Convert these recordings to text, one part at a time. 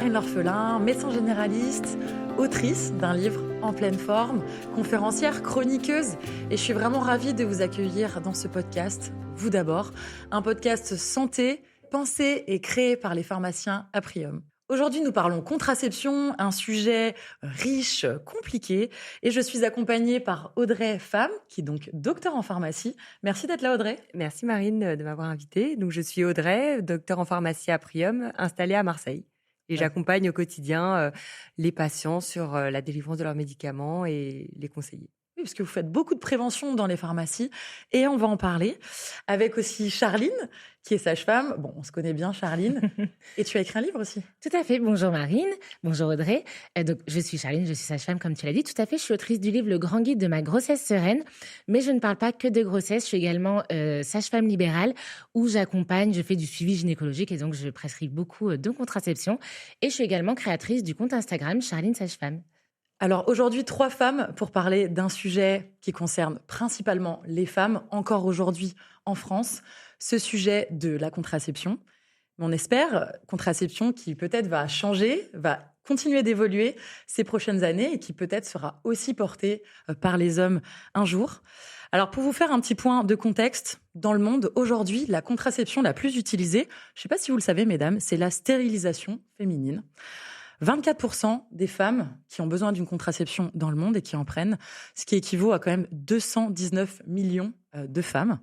Marine L'Orphelin, médecin généraliste, autrice d'un livre en pleine forme, conférencière, chroniqueuse. Et je suis vraiment ravie de vous accueillir dans ce podcast. Vous d'abord, un podcast santé, pensé et créé par les pharmaciens Aprium. Aujourd'hui, nous parlons contraception, un sujet riche, compliqué. Et je suis accompagnée par Audrey Pham, qui est donc docteur en pharmacie. Merci d'être là, Audrey. Merci Marine de m'avoir invitée. Donc, je suis Audrey, docteur en pharmacie Aprium, installée à Marseille. Et j'accompagne au quotidien les patients sur la délivrance de leurs médicaments et les conseiller. Oui, parce que vous faites beaucoup de prévention dans les pharmacies et on va en parler avec aussi Charline, qui est sage-femme. Bon, on se connaît bien, Charline. Et tu as écrit un livre aussi. Tout à fait. Bonjour Marine. Bonjour Audrey. Donc, je suis Charline, je suis sage-femme, comme tu l'as dit. Tout à fait. Je suis autrice du livre Le Grand Guide de ma grossesse sereine. Mais je ne parle pas que de grossesse. Je suis également sage-femme libérale où j'accompagne, je fais du suivi gynécologique et donc je prescris beaucoup de contraception. Et je suis également créatrice du compte Instagram Charline Sage-Femme. Alors aujourd'hui, 3 femmes pour parler d'un sujet qui concerne principalement les femmes, encore aujourd'hui en France, ce sujet de la contraception. Mais on espère, contraception qui peut-être va changer, va continuer d'évoluer ces prochaines années et qui peut-être sera aussi portée par les hommes un jour. Alors pour vous faire un petit point de contexte, dans le monde, aujourd'hui, la contraception la plus utilisée, je ne sais pas si vous le savez mesdames, c'est la stérilisation féminine. 24% des femmes qui ont besoin d'une contraception dans le monde et qui en prennent, ce qui équivaut à quand même 219 millions de femmes.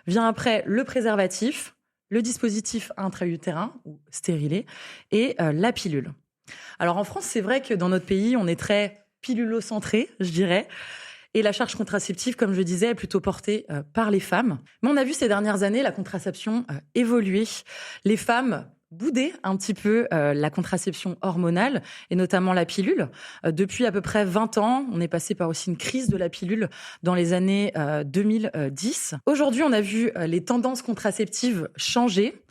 Vient après le préservatif, le dispositif intra-utérin ou stérilé et la pilule. Alors en France, c'est vrai que dans notre pays, on est très pilulocentré, je dirais. Et la charge contraceptive, comme je disais, est plutôt portée par les femmes. Mais on a vu ces dernières années la contraception évoluer. Les femmes bouder un petit peu la contraception hormonale et notamment la pilule. Depuis à peu près 20 ans, on est passé par aussi une crise de la pilule dans les années 2010. Aujourd'hui, on a vu les tendances contraceptives changer,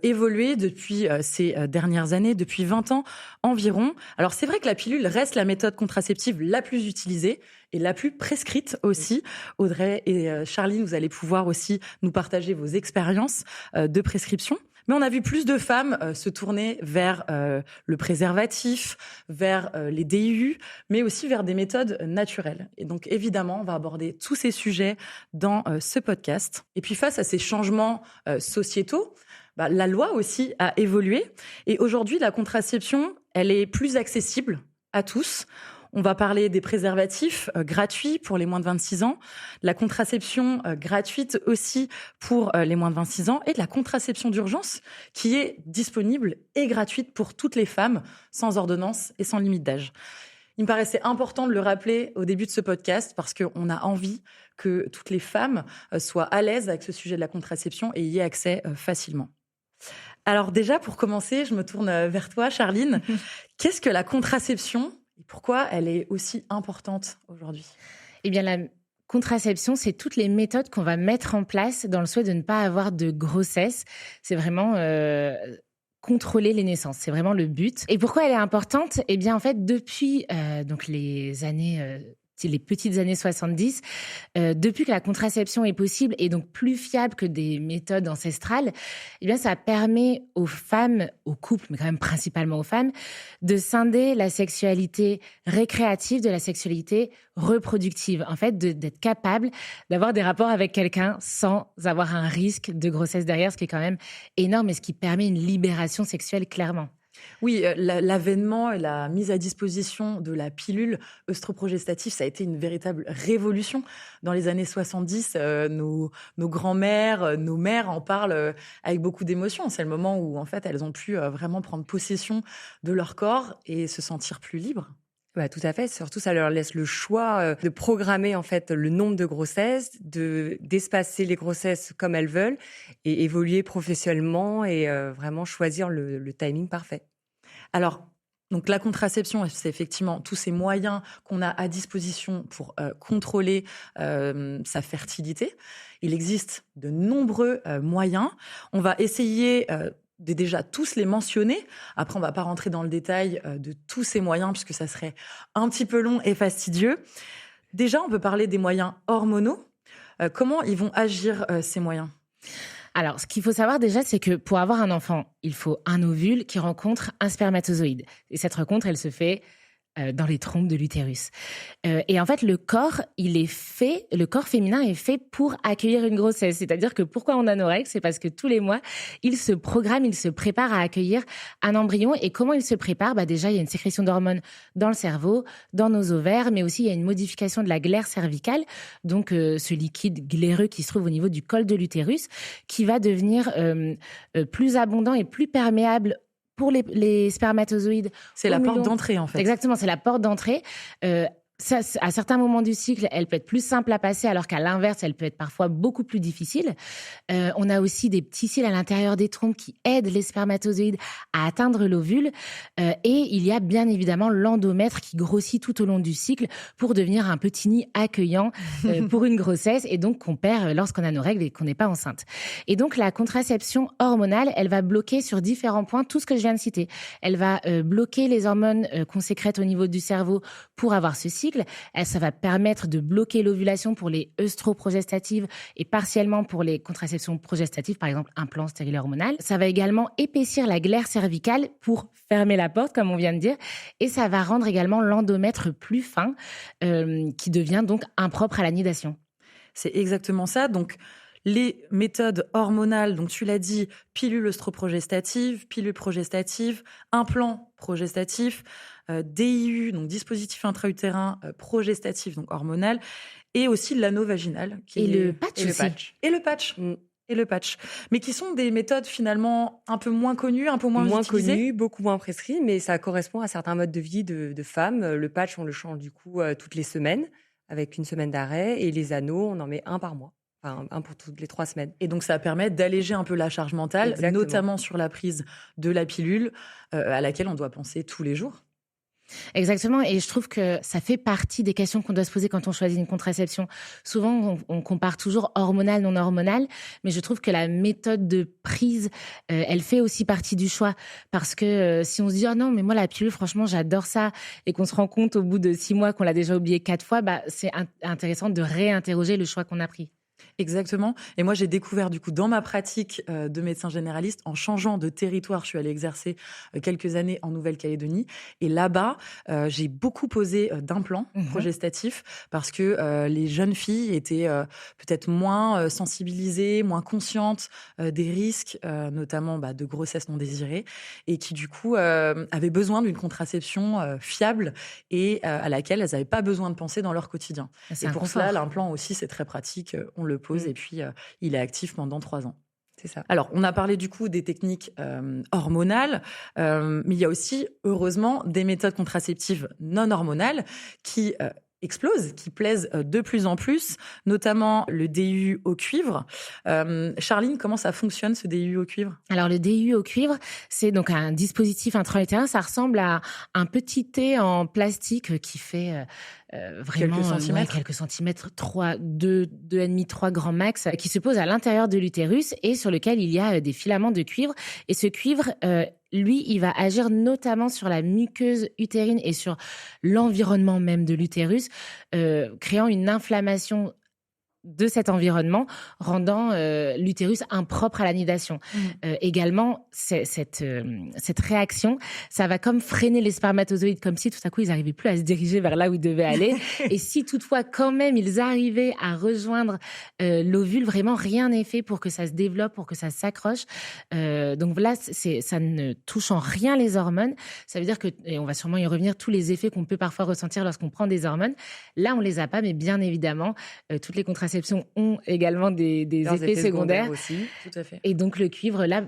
évoluer depuis ces dernières années, depuis 20 ans environ. Alors c'est vrai que la pilule reste la méthode contraceptive la plus utilisée et la plus prescrite aussi. Audrey et Charline, vous allez pouvoir aussi nous partager vos expériences de prescription. Mais on a vu plus de femmes se tourner vers le préservatif, vers les DIU, mais aussi vers des méthodes naturelles. Et donc, évidemment, on va aborder tous ces sujets dans ce podcast. Et puis, face à ces changements sociétaux, la loi aussi a évolué. Et aujourd'hui, la contraception, elle est plus accessible à tous. On va parler des préservatifs gratuits pour les moins de 26 ans, la contraception gratuite aussi pour les moins de 26 ans et de la contraception d'urgence qui est disponible et gratuite pour toutes les femmes sans ordonnance et sans limite d'âge. Il me paraissait important de le rappeler au début de ce podcast parce qu'on a envie que toutes les femmes soient à l'aise avec ce sujet de la contraception et y aient accès facilement. Alors déjà, pour commencer, je me tourne vers toi, Charline. Qu'est-ce que la contraception ? Et pourquoi elle est aussi importante aujourd'hui ? Eh bien, la contraception, c'est toutes les méthodes qu'on va mettre en place dans le souhait de ne pas avoir de grossesse. C'est vraiment contrôler les naissances. C'est vraiment le but. Et pourquoi elle est importante ? Eh bien, en fait, depuis donc les années... les petites années 70, depuis que la contraception est possible et donc plus fiable que des méthodes ancestrales, eh bien, ça permet aux femmes, aux couples, mais quand même principalement aux femmes, de scinder la sexualité récréative de la sexualité reproductive. En fait, d'être capable d'avoir des rapports avec quelqu'un sans avoir un risque de grossesse derrière, ce qui est quand même énorme et ce qui permet une libération sexuelle clairement. Oui, l'avènement et la mise à disposition de la pilule œstroprogestative, ça a été une véritable révolution. Dans les années 70, nos grands-mères, nos mères en parlent avec beaucoup d'émotion. C'est le moment où, en fait, elles ont pu vraiment prendre possession de leur corps et se sentir plus libres. Tout à fait. Surtout, ça leur laisse le choix de programmer en fait le nombre de grossesses, d'espacer les grossesses comme elles veulent et évoluer professionnellement et vraiment choisir le timing parfait. Alors, donc la contraception, c'est effectivement tous ces moyens qu'on a à disposition pour contrôler sa fertilité. Il existe de nombreux moyens. On va essayer de déjà tous les mentionner. Après, on ne va pas rentrer dans le détail de tous ces moyens puisque ça serait un petit peu long et fastidieux. Déjà, on peut parler des moyens hormonaux. Comment ils vont agir ces moyens ? Alors, ce qu'il faut savoir déjà, c'est que pour avoir un enfant, il faut un ovule qui rencontre un spermatozoïde. Et cette rencontre, elle se fait dans les trompes de l'utérus. Et en fait, le corps féminin est fait pour accueillir une grossesse. C'est-à-dire que pourquoi on a nos règles, c'est parce que tous les mois, il se programme, il se prépare à accueillir un embryon. Et comment il se prépare ? Déjà, il y a une sécrétion d'hormones dans le cerveau, dans nos ovaires, mais aussi il y a une modification de la glaire cervicale, donc ce liquide glaireux qui se trouve au niveau du col de l'utérus, qui va devenir plus abondant et plus perméable pour les spermatozoïdes. C'est la porte d'entrée, en fait. Exactement, c'est la porte d'entrée. Ça, à certains moments du cycle, elle peut être plus simple à passer, alors qu'à l'inverse, elle peut être parfois beaucoup plus difficile. On a aussi des petits cils à l'intérieur des trompes qui aident les spermatozoïdes à atteindre l'ovule. Et il y a bien évidemment l'endomètre qui grossit tout au long du cycle pour devenir un petit nid accueillant pour une grossesse, et donc qu'on perd lorsqu'on a nos règles et qu'on n'est pas enceinte. Et donc la contraception hormonale, elle va bloquer sur différents points tout ce que je viens de citer. Elle va bloquer les hormones qu'on sécrète au niveau du cerveau pour avoir ce cycle. Ça va permettre de bloquer l'ovulation pour les œstroprogestatives et partiellement pour les contraceptions progestatives, par exemple implant stérilet hormonal. Ça va également épaissir la glaire cervicale pour fermer la porte, comme on vient de dire, et ça va rendre également l'endomètre plus fin, qui devient donc impropre à la nidation. C'est exactement ça. Donc, les méthodes hormonales, donc tu l'as dit, pilule œstroprogestative, pilule progestative, implant progestatif, DIU, donc dispositif intra-utérin progestatif, donc hormonal, et aussi l'anneau vaginal. Le patch aussi. Et le patch. Et le patch. Mais qui sont des méthodes finalement un peu moins connues, un peu moins utilisées. Connues, beaucoup moins prescrites, mais ça correspond à certains modes de vie de femmes. Le patch, on le change du coup toutes les semaines, avec une semaine d'arrêt, et les anneaux, on en met un par mois. Enfin, un pour toutes les 3 semaines. Et donc, ça permet d'alléger un peu la charge mentale, Exactement. notamment sur la prise de la pilule, à laquelle on doit penser tous les jours. Exactement, et je trouve que ça fait partie des questions qu'on doit se poser quand on choisit une contraception. Souvent, on compare toujours hormonal, non hormonal, mais je trouve que la méthode de prise, elle fait aussi partie du choix. Parce que si on se dit « Ah non, mais moi, la pilule, franchement, j'adore ça », et qu'on se rend compte au bout de 6 mois qu'on l'a déjà oublié 4 fois, c'est intéressant de réinterroger le choix qu'on a pris. Exactement. Et moi, j'ai découvert du coup dans ma pratique de médecin généraliste, en changeant de territoire, je suis allée exercer quelques années en Nouvelle-Calédonie. Et là-bas, j'ai beaucoup posé d'implants progestatifs parce que les jeunes filles étaient peut-être moins sensibilisées, moins conscientes des risques, notamment de grossesse non désirée, et qui du coup avaient besoin d'une contraception fiable et à laquelle elles n'avaient pas besoin de penser dans leur quotidien. Et pour cela, l'implant aussi, c'est très pratique. On le pose et puis il est actif pendant 3 ans. C'est ça. Alors, on a parlé du coup des techniques hormonales, mais il y a aussi, heureusement, des méthodes contraceptives non hormonales qui explosent, qui plaisent de plus en plus, notamment le DIU au cuivre. Charline, comment ça fonctionne, ce DIU au cuivre ? Alors, le DIU au cuivre, c'est donc un dispositif intra-utérin. Ça ressemble à un petit thé en plastique qui fait vraiment quelques centimètres, 2,5, 3 grands max, qui se pose à l'intérieur de l'utérus et sur lequel il y a des filaments de cuivre. Et ce cuivre, lui, il va agir notamment sur la muqueuse utérine et sur l'environnement même de l'utérus, créant une inflammation de cet environnement, rendant l'utérus impropre à la nidation. Également, cette réaction, ça va comme freiner les spermatozoïdes, comme si tout à coup, ils n'arrivaient plus à se diriger vers là où ils devaient aller. Et si toutefois, quand même, ils arrivaient à rejoindre l'ovule, vraiment, rien n'est fait pour que ça se développe, pour que ça s'accroche. Donc là, ça ne touche en rien les hormones. Ça veut dire que, et on va sûrement y revenir, tous les effets qu'on peut parfois ressentir lorsqu'on prend des hormones, là, on les a pas, mais bien évidemment, toutes les contraceptions ont également des effets secondaires aussi, tout à fait. Et donc le cuivre, là,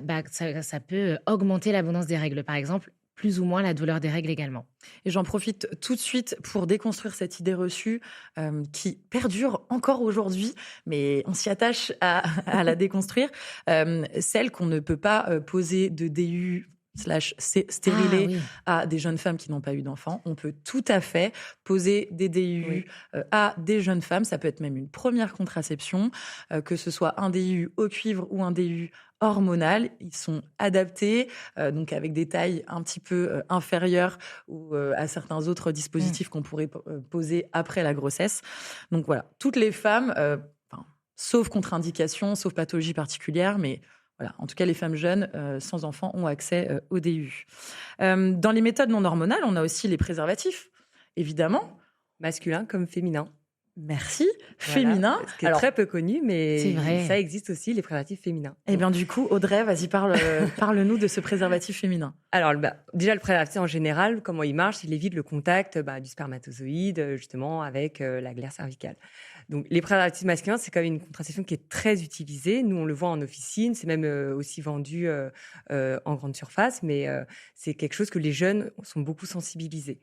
ça peut augmenter l'abondance des règles, par exemple, plus ou moins la douleur des règles également. Et j'en profite tout de suite pour déconstruire cette idée reçue qui perdure encore aujourd'hui, mais on s'y attache à la déconstruire, celle qu'on ne peut pas poser de DU /stérilet à des jeunes femmes qui n'ont pas eu d'enfants. On peut tout à fait poser des DIU à des jeunes femmes. Ça peut être même une première contraception, que ce soit un DIU au cuivre ou un DIU hormonal. Ils sont adaptés, donc avec des tailles un petit peu inférieures ou à certains autres dispositifs qu'on pourrait poser après la grossesse. Donc voilà, toutes les femmes... sauf contre-indication, sauf pathologie particulière, mais voilà, en tout cas, les femmes jeunes sans enfants ont accès au DU. Dans les méthodes non hormonales, on a aussi les préservatifs, évidemment. Masculin comme féminin. Merci. Voilà. Féminin. Ce qui est très peu connu, mais C'est vrai. ça existe aussi, les préservatifs féminins. Et bien du coup, Audrey, vas-y, parle-nous de ce préservatif féminin. Alors, déjà, le préservatif en général, comment il marche? Il évite le contact du spermatozoïde, justement, avec la glaire cervicale. Donc, les préservatifs masculins, c'est quand même une contraception qui est très utilisée. Nous, on le voit en officine, c'est même aussi vendu en grande surface, mais c'est quelque chose que les jeunes sont beaucoup sensibilisés.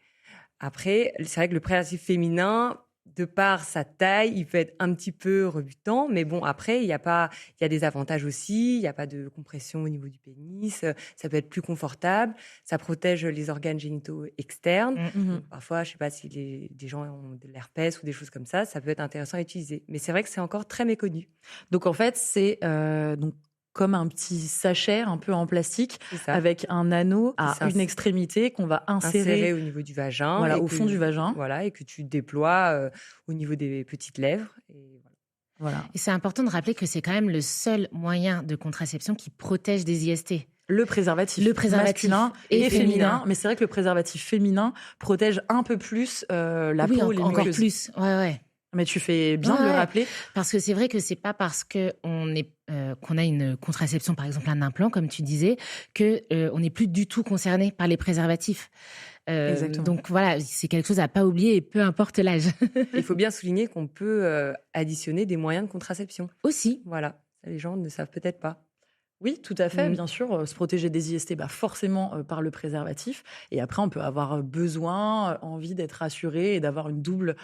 Après, c'est vrai que le préservatif féminin, de par sa taille, il peut être un petit peu rebutant, mais bon, après, il y a des avantages aussi. Il n'y a pas de compression au niveau du pénis. Ça peut être plus confortable. Ça protège les organes génitaux externes. Donc, parfois, je sais pas si des gens ont de l'herpès ou des choses comme ça peut être intéressant à utiliser. Mais c'est vrai que c'est encore très méconnu. Donc en fait, c'est donc comme un petit sachet un peu en plastique avec un anneau à une extrémité qu'on va insérer au niveau du vagin. Voilà, au fond du vagin. Voilà, et que tu déploies au niveau des petites lèvres. Et voilà. Et c'est important de rappeler que c'est quand même le seul moyen de contraception qui protège des IST. Le préservatif masculin et féminin. Mais c'est vrai que le préservatif féminin protège un peu plus la peau, les encore muqueuses. Plus. Ouais. Mais tu fais bien de le rappeler. Parce que c'est vrai que c'est pas parce que qu'on a une contraception, par exemple un implant, comme tu disais, que on n'est plus du tout concerné par les préservatifs. Donc voilà, c'est quelque chose à pas oublier, et peu importe l'âge. Il faut bien souligner qu'on peut additionner des moyens de contraception. Aussi. Voilà, ça, les gens ne savent peut-être pas. Oui, tout à fait, bien sûr. Se protéger des IST, forcément par le préservatif. Et après, on peut avoir besoin, envie d'être rassuré et d'avoir une double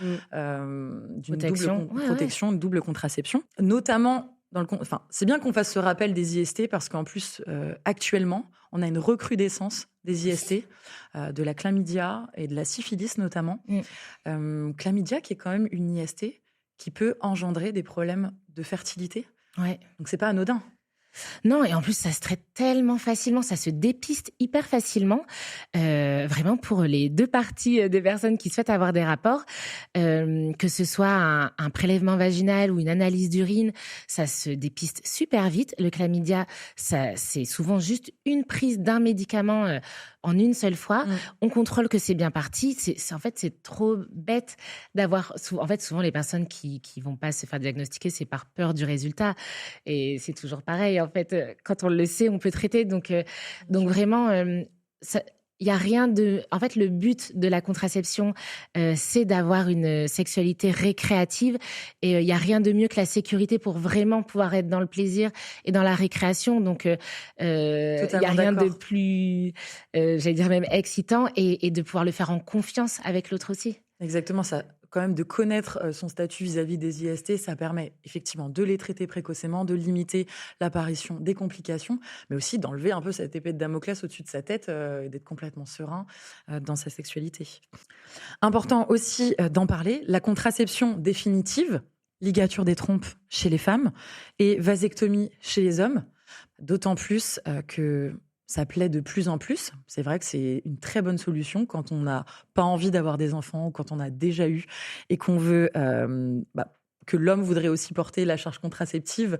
protection, une double contraception. Notamment, c'est bien qu'on fasse ce rappel des IST parce qu'en plus, actuellement, on a une recrudescence des IST, de la chlamydia et de la syphilis notamment. Chlamydia qui est quand même une IST qui peut engendrer des problèmes de fertilité. Ouais. Donc, c'est pas anodin. Non, et en plus, ça se traite tellement facilement, ça se dépiste hyper facilement, vraiment pour les deux parties des personnes qui souhaitent avoir des rapports, que ce soit un prélèvement vaginal ou une analyse d'urine, ça se dépiste super vite. Le chlamydia, c'est souvent juste une prise d'un médicament en une seule fois. On contrôle que c'est bien parti. En fait, c'est trop bête d'avoir... souvent, les personnes qui vont pas se faire diagnostiquer, c'est par peur du résultat. Et c'est toujours pareil. En fait, quand on le sait, on peut traiter. Donc vraiment, il y a rien de... En fait, le but de la contraception, c'est d'avoir une sexualité récréative. Et il y a rien de mieux que la sécurité pour vraiment pouvoir être dans le plaisir et dans la récréation. Donc, il y a rien de plus, j'allais dire même excitant, et de pouvoir le faire en confiance avec l'autre aussi. Exactement, ça. Quand même de connaître son statut vis-à-vis des IST, ça permet effectivement de les traiter précocement, de limiter l'apparition des complications, mais aussi d'enlever un peu cette épée de Damoclès au-dessus de sa tête et d'être complètement serein dans sa sexualité. Important aussi d'en parler, la contraception définitive, ligature des trompes chez les femmes et vasectomie chez les hommes, d'autant plus que ça plaît de plus en plus. C'est vrai que c'est une très bonne solution quand on n'a pas envie d'avoir des enfants ou quand on a déjà eu et qu'on veut que l'homme voudrait aussi porter la charge contraceptive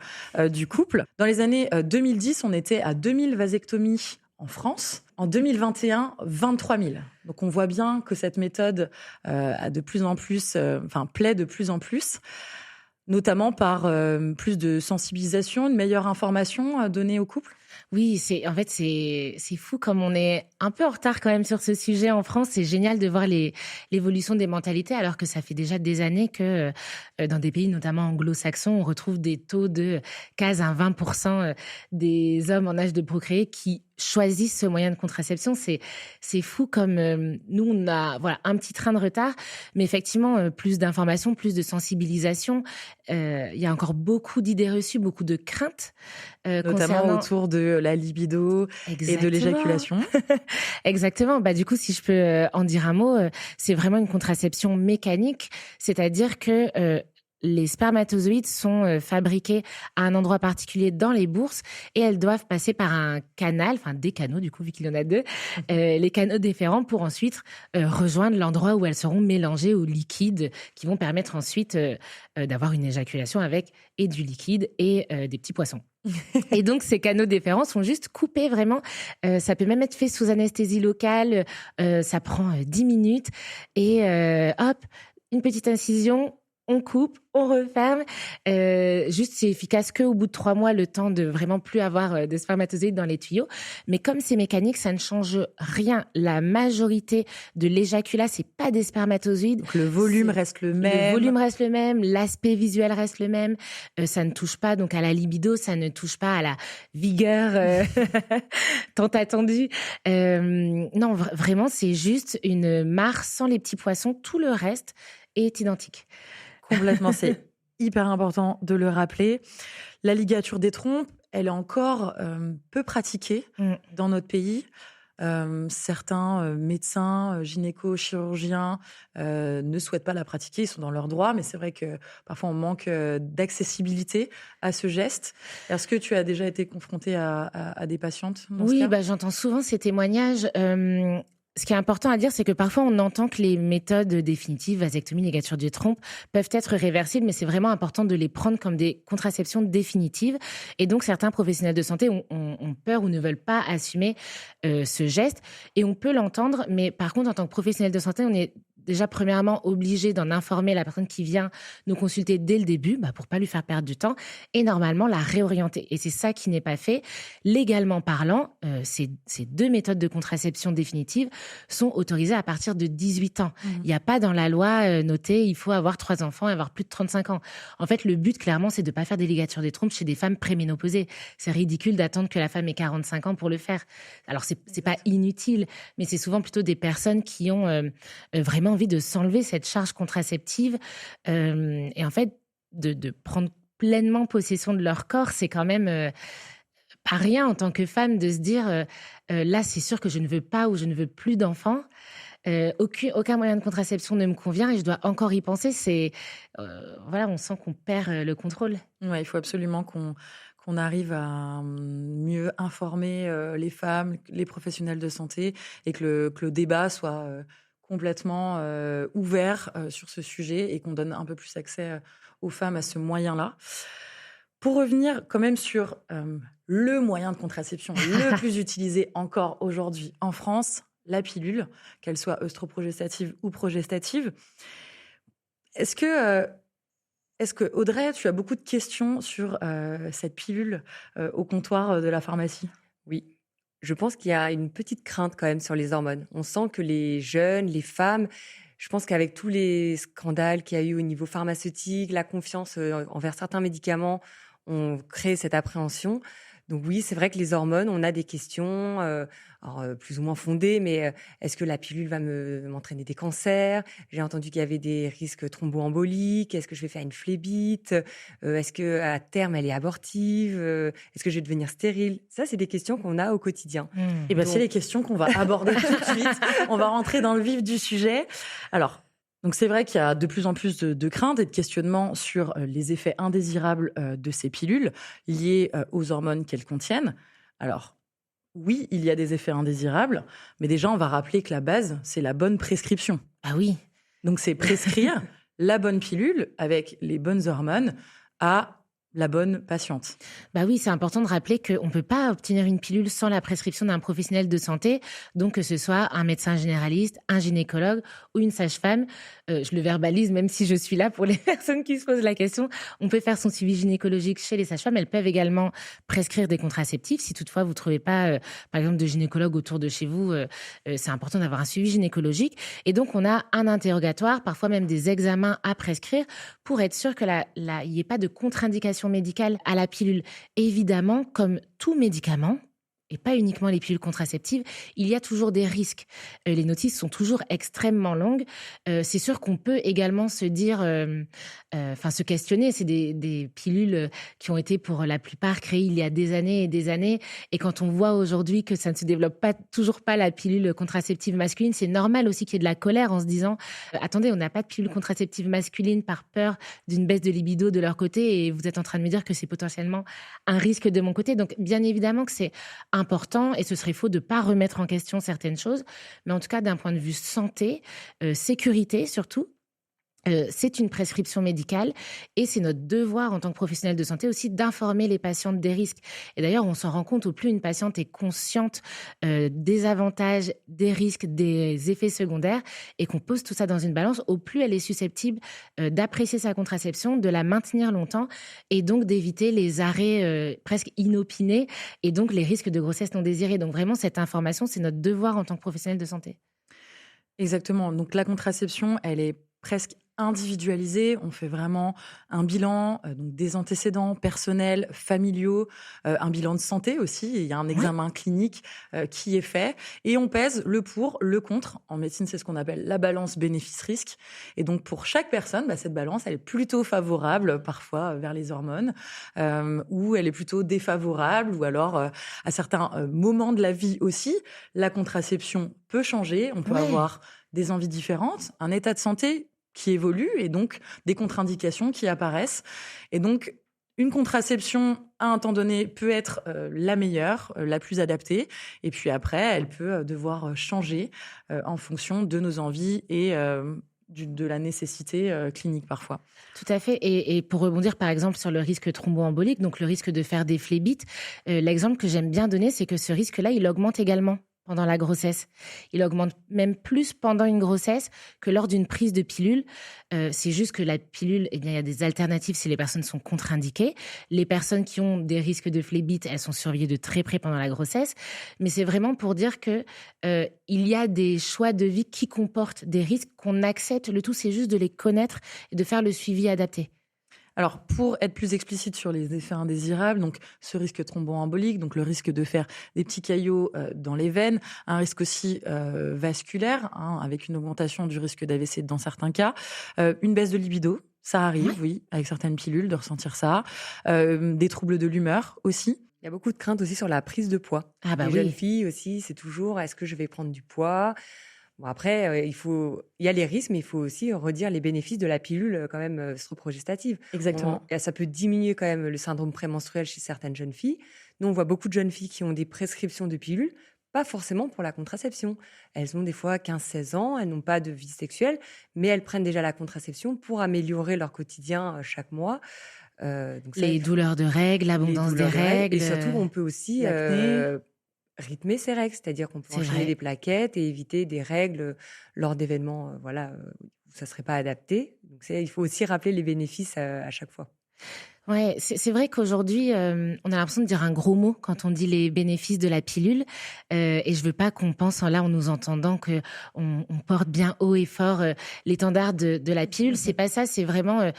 du couple. Dans les années 2010, on était à 2000 vasectomies en France. En 2021, 23 000. Donc on voit bien que cette méthode a de plus en plus, plaît de plus en plus, notamment par plus de sensibilisation, une meilleure information donnée au couple. Oui, c'est fou comme on est un peu en retard quand même sur ce sujet en France. C'est génial de voir l'évolution des mentalités, alors que ça fait déjà des années que dans des pays notamment anglo-saxons, on retrouve des taux de 15 à 20% des hommes en âge de procréer qui choisissent ce moyen de contraception. C'est fou comme nous, on a un petit train de retard, mais effectivement, plus d'informations, plus de sensibilisation. Il y a encore beaucoup d'idées reçues, beaucoup de craintes. Notamment autour de la libido. Exactement. Et de l'éjaculation. Exactement. Du coup, si je peux en dire un mot, c'est vraiment une contraception mécanique, c'est-à-dire que les spermatozoïdes sont fabriqués à un endroit particulier dans les bourses et elles doivent passer par un canal, enfin des canaux du coup vu qu'il y en a deux, les canaux déférents pour ensuite rejoindre l'endroit où elles seront mélangées aux liquides qui vont permettre ensuite d'avoir une éjaculation avec et du liquide et des petits poissons. Et donc, ces canaux déférents sont juste coupés vraiment. Ça peut même être fait sous anesthésie locale. Ça prend 10 minutes. Et hop, une petite incision, on coupe, on referme. Juste, c'est efficace qu'au bout de 3 mois, le temps de vraiment plus avoir de spermatozoïdes dans les tuyaux. Mais comme c'est mécanique, ça ne change rien. La majorité de l'éjaculat, c'est pas des spermatozoïdes. Donc, le volume reste le même. Le volume reste le même, l'aspect visuel reste le même. Ça ne touche pas donc à la libido, ça ne touche pas à la vigueur tant attendue. Non, vraiment, c'est juste une mare sans les petits poissons. Tout le reste est identique. Complètement, c'est hyper important de le rappeler. La ligature des trompes, elle est encore peu pratiquée dans notre pays. Certains médecins, gynéco-chirurgiens ne souhaitent pas la pratiquer, ils sont dans leurs droits, mais c'est vrai que parfois on manque d'accessibilité à ce geste. Est-ce que tu as déjà été confrontée à des patientes dans ce cas ? J'entends souvent ces témoignages. Ce qui est important à dire, c'est que parfois on entend que les méthodes définitives, vasectomie, ligature des trompes, peuvent être réversibles, mais c'est vraiment important de les prendre comme des contraceptions définitives. Et donc certains professionnels de santé ont peur ou ne veulent pas assumer ce geste. Et on peut l'entendre, mais par contre, en tant que professionnel de santé, on est déjà premièrement obligé d'en informer la personne qui vient nous consulter dès le début, pour pas lui faire perdre du temps, et normalement la réorienter. Et c'est ça qui n'est pas fait. Légalement parlant, ces 2 méthodes de contraception définitive sont autorisées à partir de 18 ans. Il n'y a pas dans la loi noté il faut avoir 3 enfants et avoir plus de 35 ans. En fait, le but clairement, c'est de pas faire des ligatures des trompes chez des femmes préménopausées. C'est ridicule d'attendre que la femme ait 45 ans pour le faire. Alors c'est pas inutile, mais c'est souvent plutôt des personnes qui ont vraiment envie de s'enlever cette charge contraceptive et en fait de prendre pleinement possession de leur corps, c'est quand même pas rien en tant que femme de se dire là c'est sûr que je ne veux pas ou je ne veux plus d'enfants. Aucun moyen de contraception ne me convient et je dois encore y penser. On sent qu'on perd le contrôle. Ouais, il faut absolument qu'on arrive à mieux informer les femmes, les professionnels de santé et que le débat soit complètement ouvert sur ce sujet et qu'on donne un peu plus accès aux femmes à ce moyen-là. Pour revenir quand même sur le moyen de contraception le plus utilisé encore aujourd'hui en France, la pilule, qu'elle soit œstroprogestative ou progestative. Est-ce que Audrey, tu as beaucoup de questions sur cette pilule au comptoir de la pharmacie ? Oui. Je pense qu'il y a une petite crainte quand même sur les hormones. On sent que les jeunes, les femmes, je pense qu'avec tous les scandales qu'il y a eu au niveau pharmaceutique, la confiance envers certains médicaments, on crée cette appréhension. Donc oui, c'est vrai que les hormones, on a des questions, plus ou moins fondées, mais est-ce que la pilule va m'entraîner des cancers ? J'ai entendu qu'il y avait des risques thromboemboliques. Est-ce que je vais faire une phlébite ? Est-ce que à terme elle est abortive ? Est-ce que je vais devenir stérile ? Ça, c'est des questions qu'on a au quotidien. Et c'est les questions qu'on va aborder tout de suite. On va rentrer dans le vif du sujet. Alors, donc c'est vrai qu'il y a de plus en plus de craintes et de questionnements sur les effets indésirables de ces pilules liées aux hormones qu'elles contiennent. Alors, oui, il y a des effets indésirables, mais déjà, on va rappeler que la base, c'est la bonne prescription. Ah oui. Donc, c'est prescrire la bonne pilule avec les bonnes hormones à la bonne patiente. Oui, c'est important de rappeler qu'on ne peut pas obtenir une pilule sans la prescription d'un professionnel de santé, donc que ce soit un médecin généraliste, un gynécologue ou une sage-femme. Je le verbalise, même si je suis là pour les personnes qui se posent la question. On peut faire son suivi gynécologique chez les sages-femmes. Elles peuvent également prescrire des contraceptifs. Si toutefois vous ne trouvez pas, par exemple, de gynécologue autour de chez vous, c'est important d'avoir un suivi gynécologique. Et donc, on a un interrogatoire, parfois même des examens à prescrire pour être sûr qu'il n'y ait pas de contre-indication médicale à la pilule. Évidemment, comme tout médicament, et pas uniquement les pilules contraceptives, il y a toujours des risques. Les notices sont toujours extrêmement longues. C'est sûr qu'on peut également se dire, se questionner. C'est des pilules qui ont été pour la plupart créées il y a des années et des années. Et quand on voit aujourd'hui que ça ne se développe toujours pas la pilule contraceptive masculine, c'est normal aussi qu'il y ait de la colère en se disant attendez, on n'a pas de pilule contraceptive masculine par peur d'une baisse de libido de leur côté et vous êtes en train de me dire que c'est potentiellement un risque de mon côté. Donc, bien évidemment que c'est important et ce serait faux de ne pas remettre en question certaines choses. Mais en tout cas, d'un point de vue santé, sécurité surtout, c'est une prescription médicale et c'est notre devoir en tant que professionnel de santé aussi d'informer les patientes des risques. Et d'ailleurs, on s'en rend compte au plus une patiente est consciente des avantages, des risques, des effets secondaires et qu'on pose tout ça dans une balance, au plus elle est susceptible d'apprécier sa contraception, de la maintenir longtemps et donc d'éviter les arrêts presque inopinés et donc les risques de grossesse non désirée. Donc vraiment, cette information, c'est notre devoir en tant que professionnel de santé. Exactement. Donc la contraception, elle est presque individualisé. On fait vraiment un bilan donc des antécédents personnels, familiaux, un bilan de santé aussi. Il y a un examen clinique qui est fait et on pèse le pour, le contre. En médecine, c'est ce qu'on appelle la balance bénéfice-risque. Et donc, pour chaque personne, cette balance, elle est plutôt favorable parfois vers les hormones ou elle est plutôt défavorable ou alors à certains moments de la vie aussi, la contraception peut changer. On peut avoir des envies différentes, un état de santé qui évolue et donc des contre-indications qui apparaissent. Et donc, une contraception, à un temps donné, peut être la meilleure, la plus adaptée. Et puis après, elle peut devoir changer en fonction de nos envies et de la nécessité clinique parfois. Tout à fait. Et pour rebondir par exemple sur le risque thromboembolique, donc le risque de faire des phlébites, l'exemple que j'aime bien donner, c'est que ce risque-là, il augmente également pendant la grossesse. Il augmente même plus pendant une grossesse que lors d'une prise de pilule. C'est juste que la pilule, il y a des alternatives si les personnes sont contre-indiquées. Les personnes qui ont des risques de phlébite, elles sont surveillées de très près pendant la grossesse. Mais c'est vraiment pour dire que il y a des choix de vie qui comportent des risques qu'on accepte. Le tout, c'est juste de les connaître et de faire le suivi adapté. Alors, pour être plus explicite sur les effets indésirables, donc ce risque thromboembolique, donc le risque de faire des petits caillots dans les veines, un risque aussi vasculaire, avec une augmentation du risque d'AVC dans certains cas, une baisse de libido, ça arrive, oui, avec certaines pilules, de ressentir ça, des troubles de l'humeur aussi. Il y a beaucoup de craintes aussi sur la prise de poids. Les jeunes filles aussi, c'est toujours, est-ce que je vais prendre du poids ? Bon, après, il y a les risques, mais il faut aussi redire les bénéfices de la pilule quand même œstrogestative. Exactement. Ça peut diminuer quand même le syndrome prémenstruel chez certaines jeunes filles. Nous, on voit beaucoup de jeunes filles qui ont des prescriptions de pilules, pas forcément pour la contraception. Elles ont des fois 15-16 ans, elles n'ont pas de vie sexuelle, mais elles prennent déjà la contraception pour améliorer leur quotidien chaque mois. Donc les douleurs de règles, l'abondance des règles. Et surtout, on peut aussi rythmer ses règles, c'est-à-dire qu'on peut enchaîner des plaquettes et éviter des règles lors d'événements où ça ne serait pas adapté. Donc il faut aussi rappeler les bénéfices à chaque fois. Ouais, c'est vrai qu'aujourd'hui, on a l'impression de dire un gros mot quand on dit les bénéfices de la pilule. Et je veux pas qu'on pense, là, en nous entendant, qu'on porte bien haut et fort l'étendard de la pilule. C'est pas ça, c'est vraiment,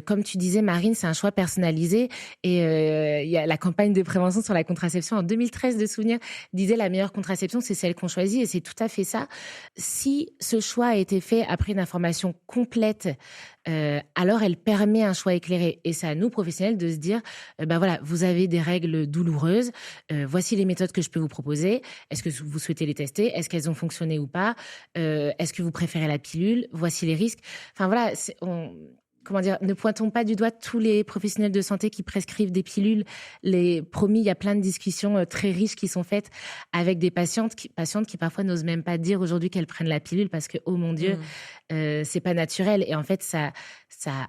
comme tu disais, Marine, c'est un choix personnalisé. Et il y a la campagne de prévention sur la contraception en 2013, de souvenir, disait la meilleure contraception, c'est celle qu'on choisit. Et c'est tout à fait ça. Si ce choix a été fait après une information complète, alors elle permet un choix éclairé. Et c'est à nous, professionnels, de se dire, vous avez des règles douloureuses, voici les méthodes que je peux vous proposer. Est-ce que vous souhaitez les tester ? Est-ce qu'elles ont fonctionné ou pas ? Est-ce que vous préférez la pilule ? Voici les risques. Enfin voilà, ne pointons pas du doigt tous les professionnels de santé qui prescrivent des pilules. Promis, il y a plein de discussions très riches qui sont faites avec des patientes qui parfois n'osent même pas dire aujourd'hui qu'elles prennent la pilule parce que, oh mon Dieu, c'est pas naturel. Et en fait, ça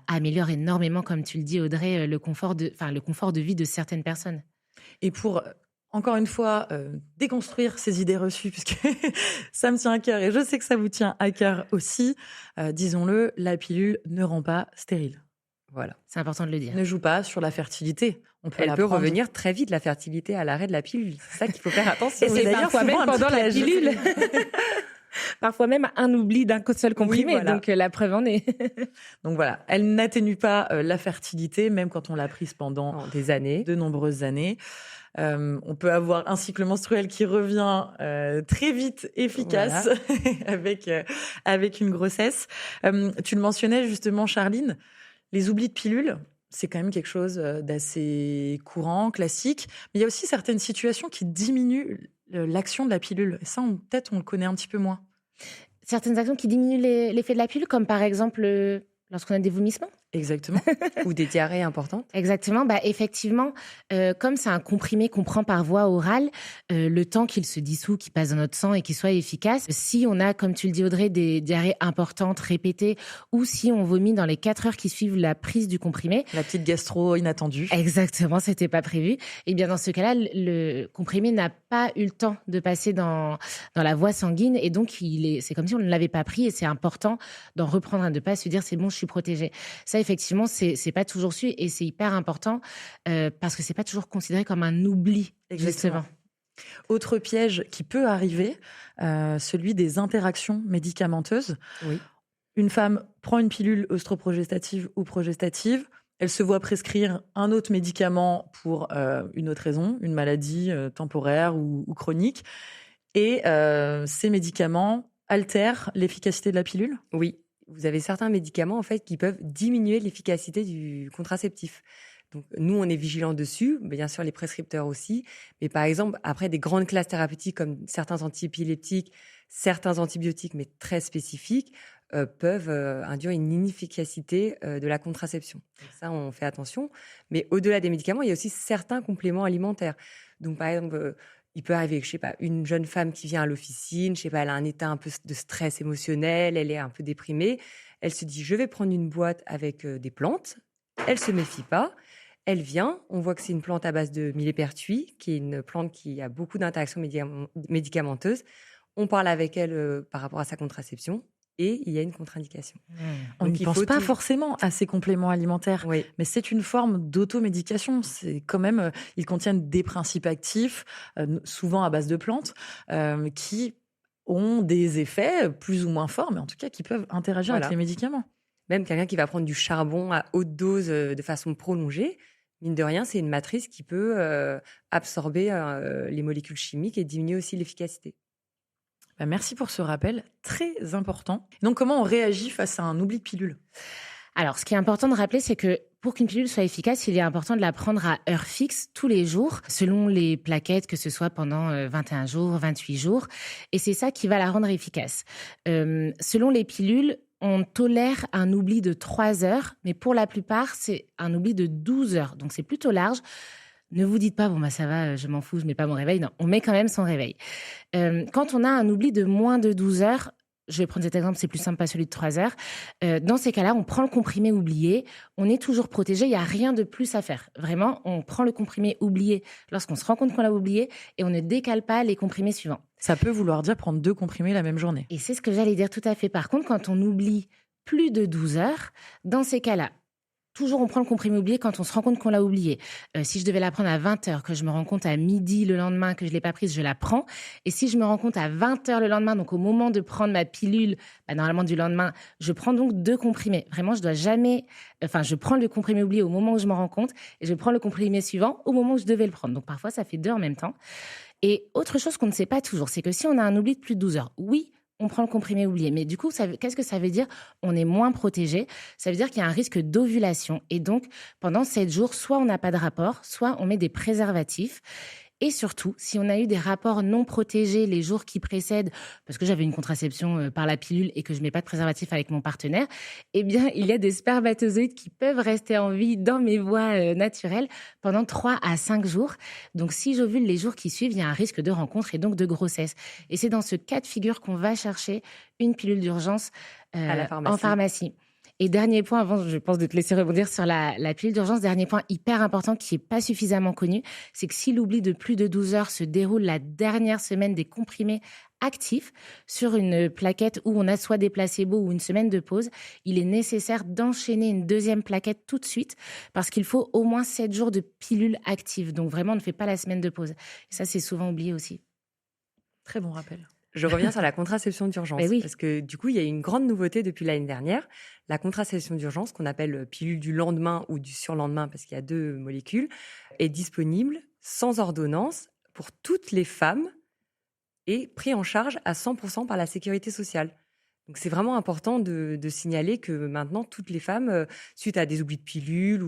améliore énormément, comme tu le dis, Audrey, le confort de vie de certaines personnes. Et pour encore une fois, déconstruire ces idées reçues, puisque ça me tient à cœur et je sais que ça vous tient à cœur aussi. Disons-le, la pilule ne rend pas stérile. Voilà. C'est important de le dire. Ne joue pas sur la fertilité. Elle peut revenir très vite, la fertilité, à l'arrêt de la pilule. C'est ça qu'il faut faire attention. Et c'est d'ailleurs parfois même pendant la pilule. Parfois même un oubli d'un seul comprimé, voilà. donc la preuve en est. Donc voilà, elle n'atténue pas la fertilité, même quand on l'a prise pendant Des années. de nombreuses années. On peut avoir un cycle menstruel qui revient très vite, efficace, avec une grossesse. Tu le mentionnais justement, Charline, les oublis de pilules, c'est quand même quelque chose d'assez courant, classique. Mais il y a aussi certaines situations qui diminuent l'action de la pilule. Et ça, peut-être, on le connaît un petit peu moins. Certaines actions qui diminuent l'effet de la pilule, comme par exemple lorsqu'on a des vomissements. Exactement. Ou des diarrhées importantes. Exactement. Effectivement, comme c'est un comprimé qu'on prend par voie orale, le temps qu'il se dissout, qu'il passe dans notre sang et qu'il soit efficace, si on a, comme tu le dis Audrey, des diarrhées importantes, répétées, ou si on vomit dans les 4 heures qui suivent la prise du comprimé. La petite gastro inattendue. Exactement, c'était pas prévu. Et bien dans ce cas-là, le comprimé n'a pas eu le temps de passer dans la voie sanguine et donc c'est comme si on ne l'avait pas pris et c'est important d'en reprendre un, de pas se dire c'est bon, je suis protégée. Ça, effectivement, c'est pas toujours su et c'est hyper important parce que c'est pas toujours considéré comme un oubli. Exactement. Justement. Autre piège qui peut arriver, celui des interactions médicamenteuses. Oui. Une femme prend une pilule œstroprogestative ou progestative, elle se voit prescrire un autre médicament pour une autre raison, une maladie temporaire ou chronique, et ces médicaments altèrent l'efficacité de la pilule. Oui. Vous avez certains médicaments en fait qui peuvent diminuer l'efficacité du contraceptif. Donc nous, on est vigilants dessus, bien sûr les prescripteurs aussi. Mais par exemple, après des grandes classes thérapeutiques comme certains antiépileptiques, certains antibiotiques, mais très spécifiques, peuvent induire une inefficacité de la contraception. Donc ça, on fait attention. Mais au-delà des médicaments, il y a aussi certains compléments alimentaires. Donc par exemple, il peut arriver que, je sais pas, une jeune femme qui vient à l'officine, je sais pas, elle a un état un peu de stress émotionnel, elle est un peu déprimée. Elle se dit, je vais prendre une boîte avec des plantes. Elle se méfie pas. Elle vient, on voit que c'est une plante à base de millepertuis, qui est une plante qui a beaucoup d'interactions médicamenteuses. On parle avec elle par rapport à sa contraception et il y a une contre-indication. On n'y pense pas forcément à ces compléments alimentaires, Oui. mais c'est une forme d'automédication. C'est quand même, ils contiennent des principes actifs, souvent à base de plantes, qui ont des effets plus ou moins forts, mais en tout cas qui peuvent interagir avec les médicaments. Même quelqu'un qui va prendre du charbon à haute dose de façon prolongée, mine de rien, c'est une matrice qui peut absorber les molécules chimiques et diminuer aussi l'efficacité. Merci pour ce rappel très important. Donc, comment on réagit face à un oubli de pilule ? Alors, ce qui est important de rappeler, c'est que pour qu'une pilule soit efficace, il est important de la prendre à heure fixe tous les jours, selon les plaquettes, que ce soit pendant 21 jours, 28 jours. Et c'est ça qui va la rendre efficace. Selon les pilules, on tolère un oubli de 3 heures, mais pour la plupart, c'est un oubli de 12 heures. Donc, c'est plutôt large. Ne vous dites pas, ça va, je m'en fous, je mets pas mon réveil. Non, on met quand même son réveil. Quand on a un oubli de moins de 12 heures, je vais prendre cet exemple, c'est plus simple, pas celui de 3 heures. Dans ces cas-là, on prend le comprimé oublié. On est toujours protégé, il n'y a rien de plus à faire. Vraiment, on prend le comprimé oublié lorsqu'on se rend compte qu'on l'a oublié et on ne décale pas les comprimés suivants. Ça peut vouloir dire prendre 2 comprimés la même journée. Et c'est ce que j'allais dire tout à fait. Par contre, quand on oublie plus de 12 heures, dans ces cas-là, toujours, on prend le comprimé oublié quand on se rend compte qu'on l'a oublié. Si je devais la prendre à 20h, que je me rends compte à midi le lendemain que je ne l'ai pas prise, je la prends. Et si je me rends compte à 20h le lendemain, donc au moment de prendre ma pilule, normalement du lendemain, je prends donc 2 comprimés. Vraiment, je dois jamais... je prends le comprimé oublié au moment où je m'en rends compte et je prends le comprimé suivant au moment où je devais le prendre. Donc parfois, ça fait 2 en même temps. Et autre chose qu'on ne sait pas toujours, c'est que si on a un oubli de plus de 12 heures, oui, on prend le comprimé oublié. Mais du coup, qu'est-ce que ça veut dire ? On est moins protégé. Ça veut dire qu'il y a un risque d'ovulation. Et donc, pendant 7 jours, soit on n'a pas de rapport, soit on met des préservatifs. Et surtout, si on a eu des rapports non protégés les jours qui précèdent, parce que j'avais une contraception par la pilule et que je ne mets pas de préservatif avec mon partenaire, eh bien, il y a des spermatozoïdes qui peuvent rester en vie dans mes voies naturelles pendant 3 à 5 jours. Donc, si j'ovule les jours qui suivent, il y a un risque de rencontre et donc de grossesse. Et c'est dans ce cas de figure qu'on va chercher une pilule d'urgence en pharmacie. Et dernier point, avant, je pense, de te laisser rebondir sur la pilule d'urgence, dernier point hyper important qui n'est pas suffisamment connu, c'est que si l'oubli de plus de 12 heures se déroule la dernière semaine des comprimés actifs sur une plaquette où on a soit des placebos ou une semaine de pause, il est nécessaire d'enchaîner une deuxième plaquette tout de suite parce qu'il faut au moins 7 jours de pilule active. Donc vraiment, on ne fait pas la semaine de pause. Et ça, c'est souvent oublié aussi. Très bon rappel. Je reviens sur la contraception d'urgence. Mais oui. Parce que du coup, il y a une grande nouveauté depuis l'année dernière. La contraception d'urgence, qu'on appelle pilule du lendemain ou du surlendemain, parce qu'il y a 2 molécules, est disponible sans ordonnance pour toutes les femmes et pris en charge à 100% par la sécurité sociale. Donc c'est vraiment important de signaler que maintenant, toutes les femmes, suite à des oublis de pilules,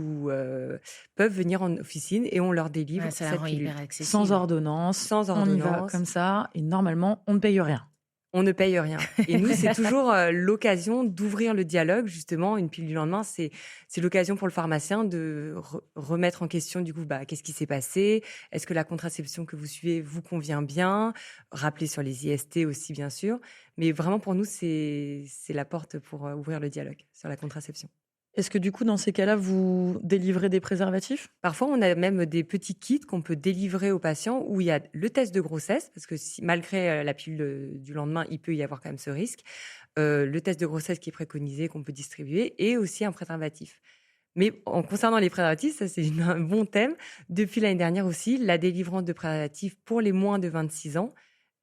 peuvent venir en officine et on leur délivre Ouais, ça la cette rend pilule. hyper accessible. Sans ordonnance. Sans On y va ordonnance. comme ça. Et normalement, on ne paye rien. On ne paye rien. Et nous, c'est toujours l'occasion d'ouvrir le dialogue. Justement, une pilule du lendemain, c'est l'occasion pour le pharmacien de remettre en question, du coup, qu'est-ce qui s'est passé? Est-ce que la contraception que vous suivez vous convient bien? Rappeler sur les IST aussi, bien sûr. Mais vraiment, pour nous, c'est la porte pour ouvrir le dialogue sur la contraception. Est-ce que du coup, dans ces cas-là, vous délivrez des préservatifs? Parfois, on a même des petits kits qu'on peut délivrer aux patients où il y a le test de grossesse, parce que malgré la pilule du lendemain, il peut y avoir quand même ce risque. Le test de grossesse qui est préconisé, qu'on peut distribuer, et aussi un préservatif. Mais en concernant les préservatifs, ça c'est un bon thème. Depuis l'année dernière aussi, la délivrance de préservatifs pour les moins de 26 ans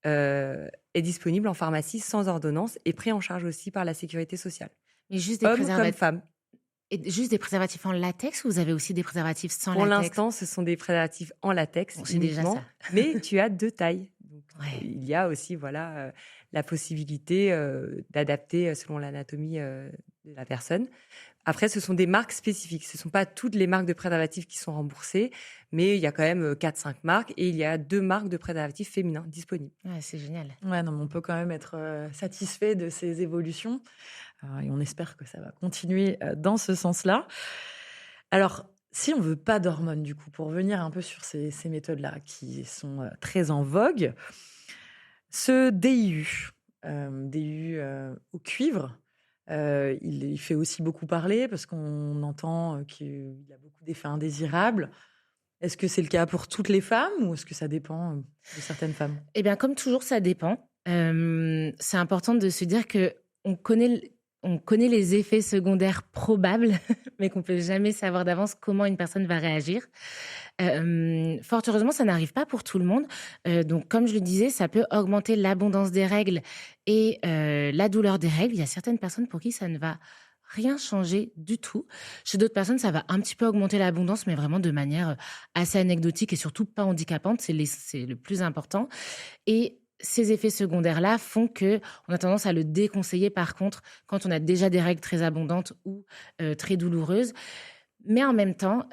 est disponible en pharmacie sans ordonnance et pris en charge aussi par la sécurité sociale. Mais juste des Hommes comme préservatifs. femmes. Et juste des préservatifs en latex ou vous avez aussi des préservatifs sans Pour latex? l'instant, ce sont des préservatifs en latex Bon, c'est déjà uniquement, ça. mais tu as 2 tailles. Donc, Ouais. il y a aussi la possibilité d'adapter selon l'anatomie de la personne. Après, ce sont des marques spécifiques. Ce ne sont pas toutes les marques de préservatifs qui sont remboursées, mais il y a quand même 4-5 marques et il y a 2 marques de préservatifs féminins disponibles. Ouais, c'est génial. Ouais, non, mais on peut quand même être satisfait de ces évolutions. Et on espère que ça va continuer dans ce sens-là. Alors, si on veut pas d'hormones, du coup, pour revenir un peu sur ces méthodes-là qui sont très en vogue, ce DIU, au cuivre, il fait aussi beaucoup parler parce qu'on entend qu'il a beaucoup d'effets indésirables. Est-ce que c'est le cas pour toutes les femmes ou est-ce que ça dépend de certaines femmes? Eh bien, comme toujours, ça dépend. C'est important de se dire que on connaît les effets secondaires probables, mais qu'on peut jamais savoir d'avance comment une personne va réagir. Fort heureusement, ça n'arrive pas pour tout le monde. Donc, comme je le disais, ça peut augmenter l'abondance des règles et la douleur des règles. Il y a certaines personnes pour qui ça ne va rien changer du tout. Chez d'autres personnes, ça va un petit peu augmenter l'abondance, mais vraiment de manière assez anecdotique et surtout pas handicapante. C'est le plus important. Et ces effets secondaires-là font que on a tendance à le déconseiller, par contre, quand on a déjà des règles très abondantes ou très douloureuses. Mais en même temps,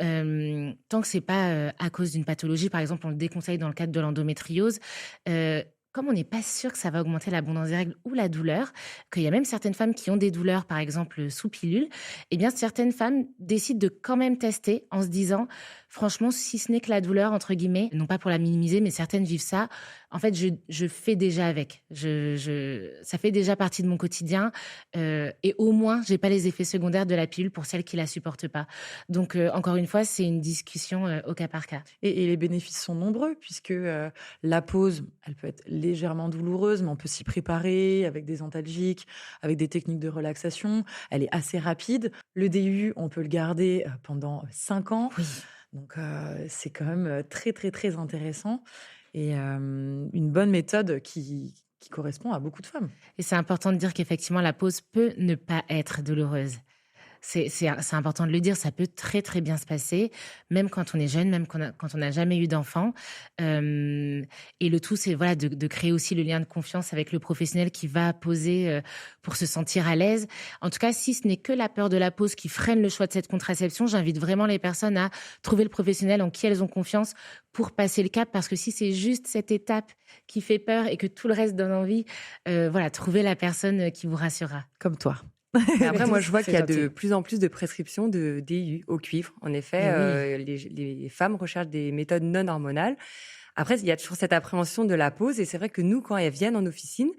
tant que c'est pas à cause d'une pathologie, par exemple, on le déconseille dans le cadre de l'endométriose, comme on n'est pas sûr que ça va augmenter l'abondance des règles ou la douleur, qu'il y a même certaines femmes qui ont des douleurs, par exemple, sous pilule, eh bien, certaines femmes décident de quand même tester en se disant, franchement, si ce n'est que la douleur, entre guillemets, non pas pour la minimiser, mais certaines vivent ça. En fait, je fais déjà avec. Ça fait déjà partie de mon quotidien. Et au moins, j'ai pas les effets secondaires de la pilule pour celles qui la supportent pas. Donc, encore une fois, c'est une discussion au cas par cas. Et les bénéfices sont nombreux puisque la pause, elle peut être légèrement douloureuse, mais on peut s'y préparer avec des antalgiques, avec des techniques de relaxation. Elle est assez rapide. Le DU, on peut le garder pendant 5 ans. Oui. Donc, c'est quand même très, très, très intéressant et une bonne méthode qui correspond à beaucoup de femmes. Et c'est important de dire qu'effectivement, la pause peut ne pas être douloureuse. C'est important de le dire, ça peut très très bien se passer, même quand on est jeune, même quand on n'a jamais eu d'enfant. Et le tout, c'est voilà, de créer aussi le lien de confiance avec le professionnel qui va poser pour se sentir à l'aise. En tout cas, si ce n'est que la peur de la pause qui freine le choix de cette contraception, j'invite vraiment les personnes à trouver le professionnel en qui elles ont confiance pour passer le cap, parce que si c'est juste cette étape qui fait peur et que tout le reste donne envie, voilà, trouvez la personne qui vous rassurera. Comme toi. Et après, moi, je vois C'est qu'il y a de gentil. plus en plus de prescriptions de DIU au cuivre. En effet, les femmes recherchent des méthodes non hormonales. Après, il y a toujours cette appréhension de la pause. Et c'est vrai que nous, quand elles viennent en officine,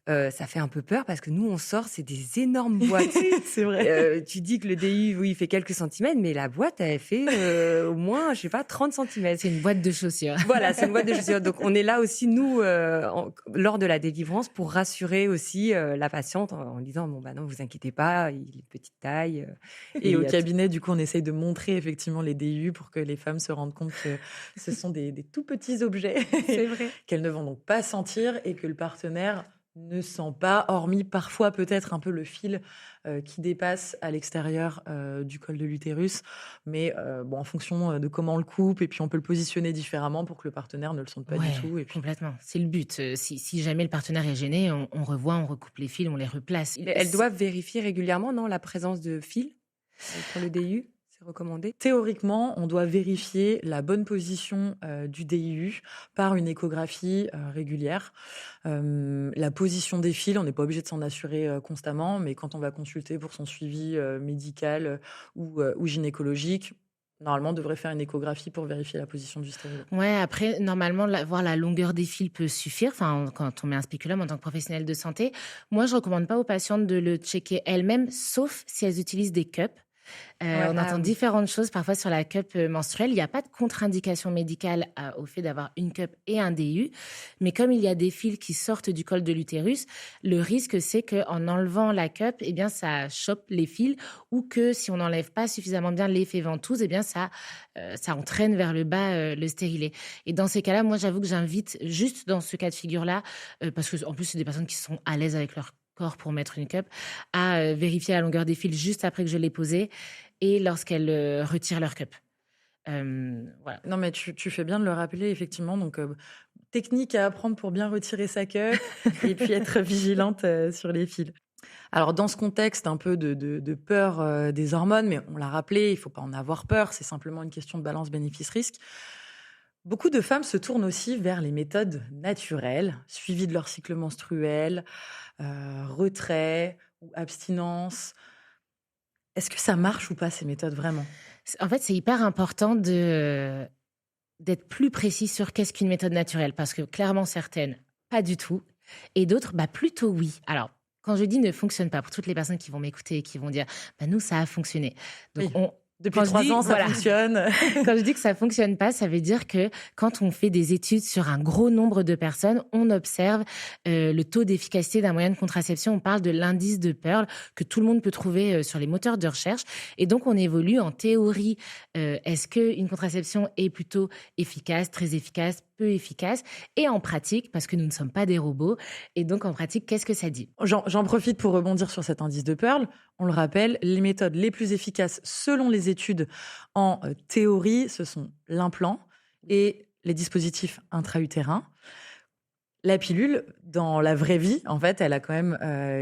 ça fait un peu peur parce que nous, on sort, c'est des énormes boîtes. C'est vrai. Tu dis que le DU, oui, il fait quelques centimètres, mais la boîte, elle fait au moins, je sais pas, 30 centimètres. C'est une boîte de chaussures. Voilà, c'est une boîte de chaussures. Donc, on est là aussi, nous, lors de la délivrance, pour rassurer aussi la patiente en disant, bon, bah non, vous inquiétez pas, il est de petite taille. Et au cabinet, du coup, on essaye de montrer effectivement les DU pour que les femmes se rendent compte que ce sont des tout petits objets C'est vrai. qu'elles ne vont donc pas sentir et que le partenaire ne sent pas, hormis parfois peut-être un peu le fil qui dépasse à l'extérieur du col de l'utérus. Mais bon, en fonction de comment on le coupe, et puis on peut le positionner différemment pour que le partenaire ne le sente pas du tout. Et puis... Complètement. C'est le but. Si jamais le partenaire est gêné, on revoit, on recoupe les fils, on les replace. Elles doivent vérifier régulièrement, non, la présence de fils pour le DU? Recommandé. Théoriquement, on doit vérifier la bonne position du DIU par une échographie régulière. La position des fils, on n'est pas obligé de s'en assurer constamment, mais quand on va consulter pour son suivi médical ou gynécologique, normalement, on devrait faire une échographie pour vérifier la position du stérilet. Ouais, après, normalement, voir la longueur des fils peut suffire. Enfin, quand on met un spéculum en tant que professionnel de santé, moi, je recommande pas aux patientes de le checker elles-mêmes, sauf si elles utilisent des cups. On entend différentes choses parfois sur la cup menstruelle. Il n'y a pas de contre-indication médicale au fait d'avoir une cup et un DU. Mais comme il y a des fils qui sortent du col de l'utérus, le risque, c'est qu'en enlevant la cup, eh bien, ça chope les fils, ou que si on n'enlève pas suffisamment bien l'effet ventouse, eh bien, ça entraîne vers le bas le stérilet. Et dans ces cas-là, moi, j'avoue que j'invite juste dans ce cas de figure-là, parce que en plus, c'est des personnes qui sont à l'aise avec leur corps pour mettre une cup, à vérifier la longueur des fils juste après que je l'ai posée et lorsqu'elles retirent leur cup. Voilà. Non, mais tu fais bien de le rappeler, effectivement. Donc, technique à apprendre pour bien retirer sa cup et puis être vigilante sur les fils. Alors, dans ce contexte un peu de peur des hormones, mais on l'a rappelé, il ne faut pas en avoir peur, c'est simplement une question de balance bénéfice-risque. Beaucoup de femmes se tournent aussi vers les méthodes naturelles, suivies de leur cycle menstruel, retrait ou abstinence. Est-ce que ça marche ou pas, ces méthodes, vraiment? En fait, c'est hyper important d'être plus précis sur qu'est-ce qu'une méthode naturelle, parce que clairement, certaines, pas du tout, et d'autres, plutôt oui. Alors, quand je dis ne fonctionne pas, pour toutes les personnes qui vont m'écouter et qui vont dire nous, ça a fonctionné. Donc, oui. Depuis 3 ans, ça fonctionne. Quand je dis que ça fonctionne pas, ça veut dire que quand on fait des études sur un gros nombre de personnes, on observe le taux d'efficacité d'un moyen de contraception. On parle de l'indice de Pearl que tout le monde peut trouver sur les moteurs de recherche. Et donc, on évolue en théorie. Est-ce qu'une contraception est plutôt efficace, très efficace, peu efficace? Et en pratique, parce que nous ne sommes pas des robots, et donc en pratique, qu'est-ce que ça dit? J'en profite pour rebondir sur cet indice de Pearl. On le rappelle, les méthodes les plus efficaces selon les études en théorie, ce sont l'implant et les dispositifs intra-utérins. La pilule, dans la vraie vie, en fait, elle a quand même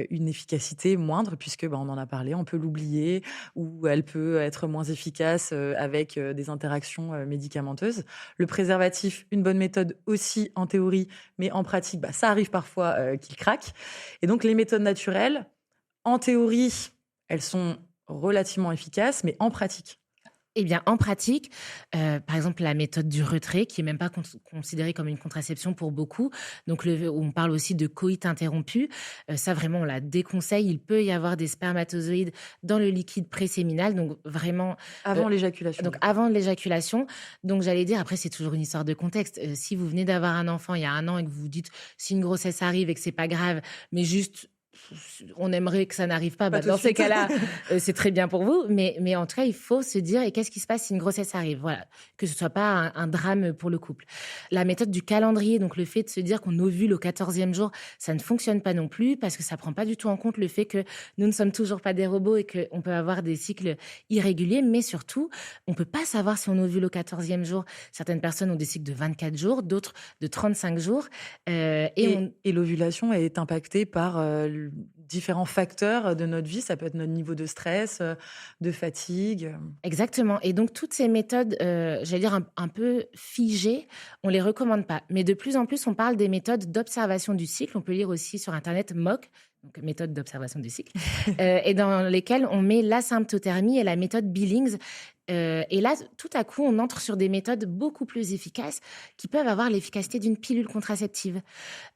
une efficacité moindre puisque, on en a parlé, on peut l'oublier ou elle peut être moins efficace avec des interactions médicamenteuses. Le préservatif, une bonne méthode aussi en théorie, mais en pratique, ça arrive parfois qu'il craque. Et donc, les méthodes naturelles, en théorie, elles sont relativement efficaces, mais en pratique. Eh bien, en pratique, par exemple, la méthode du retrait, qui n'est même pas considérée comme une contraception pour beaucoup, donc on parle aussi de coït interrompu, ça vraiment, on la déconseille. Il peut y avoir des spermatozoïdes dans le liquide préséminal, donc vraiment... Avant l'éjaculation. Donc avant l'éjaculation. Donc j'allais dire, après, c'est toujours une histoire de contexte. Si vous venez d'avoir un enfant il y a 1 an et que vous vous dites, si une grossesse arrive et que c'est pas grave, mais juste... on aimerait que ça n'arrive pas. Dans ces cas-là, c'est très bien pour vous. Mais en tout cas, il faut se dire, et qu'est-ce qui se passe si une grossesse arrive? Voilà, que ce soit pas un drame pour le couple. La méthode du calendrier, donc le fait de se dire qu'on ovule au 14e jour, ça ne fonctionne pas non plus parce que ça prend pas du tout en compte le fait que nous ne sommes toujours pas des robots et qu'on peut avoir des cycles irréguliers. Mais surtout, on peut pas savoir si on ovule au 14e jour. Certaines personnes ont des cycles de 24 jours, d'autres de 35 jours. Et l'ovulation est impactée par... différents facteurs de notre vie. Ça peut être notre niveau de stress, de fatigue. Exactement. Et donc, toutes ces méthodes, j'allais dire un peu figées, on ne les recommande pas. Mais de plus en plus, on parle des méthodes d'observation du cycle. On peut lire aussi sur Internet MOC, donc méthode d'observation du cycle, et dans lesquelles on met l'asymptothermie et la méthode Billings, Et là, tout à coup, on entre sur des méthodes beaucoup plus efficaces qui peuvent avoir l'efficacité d'une pilule contraceptive.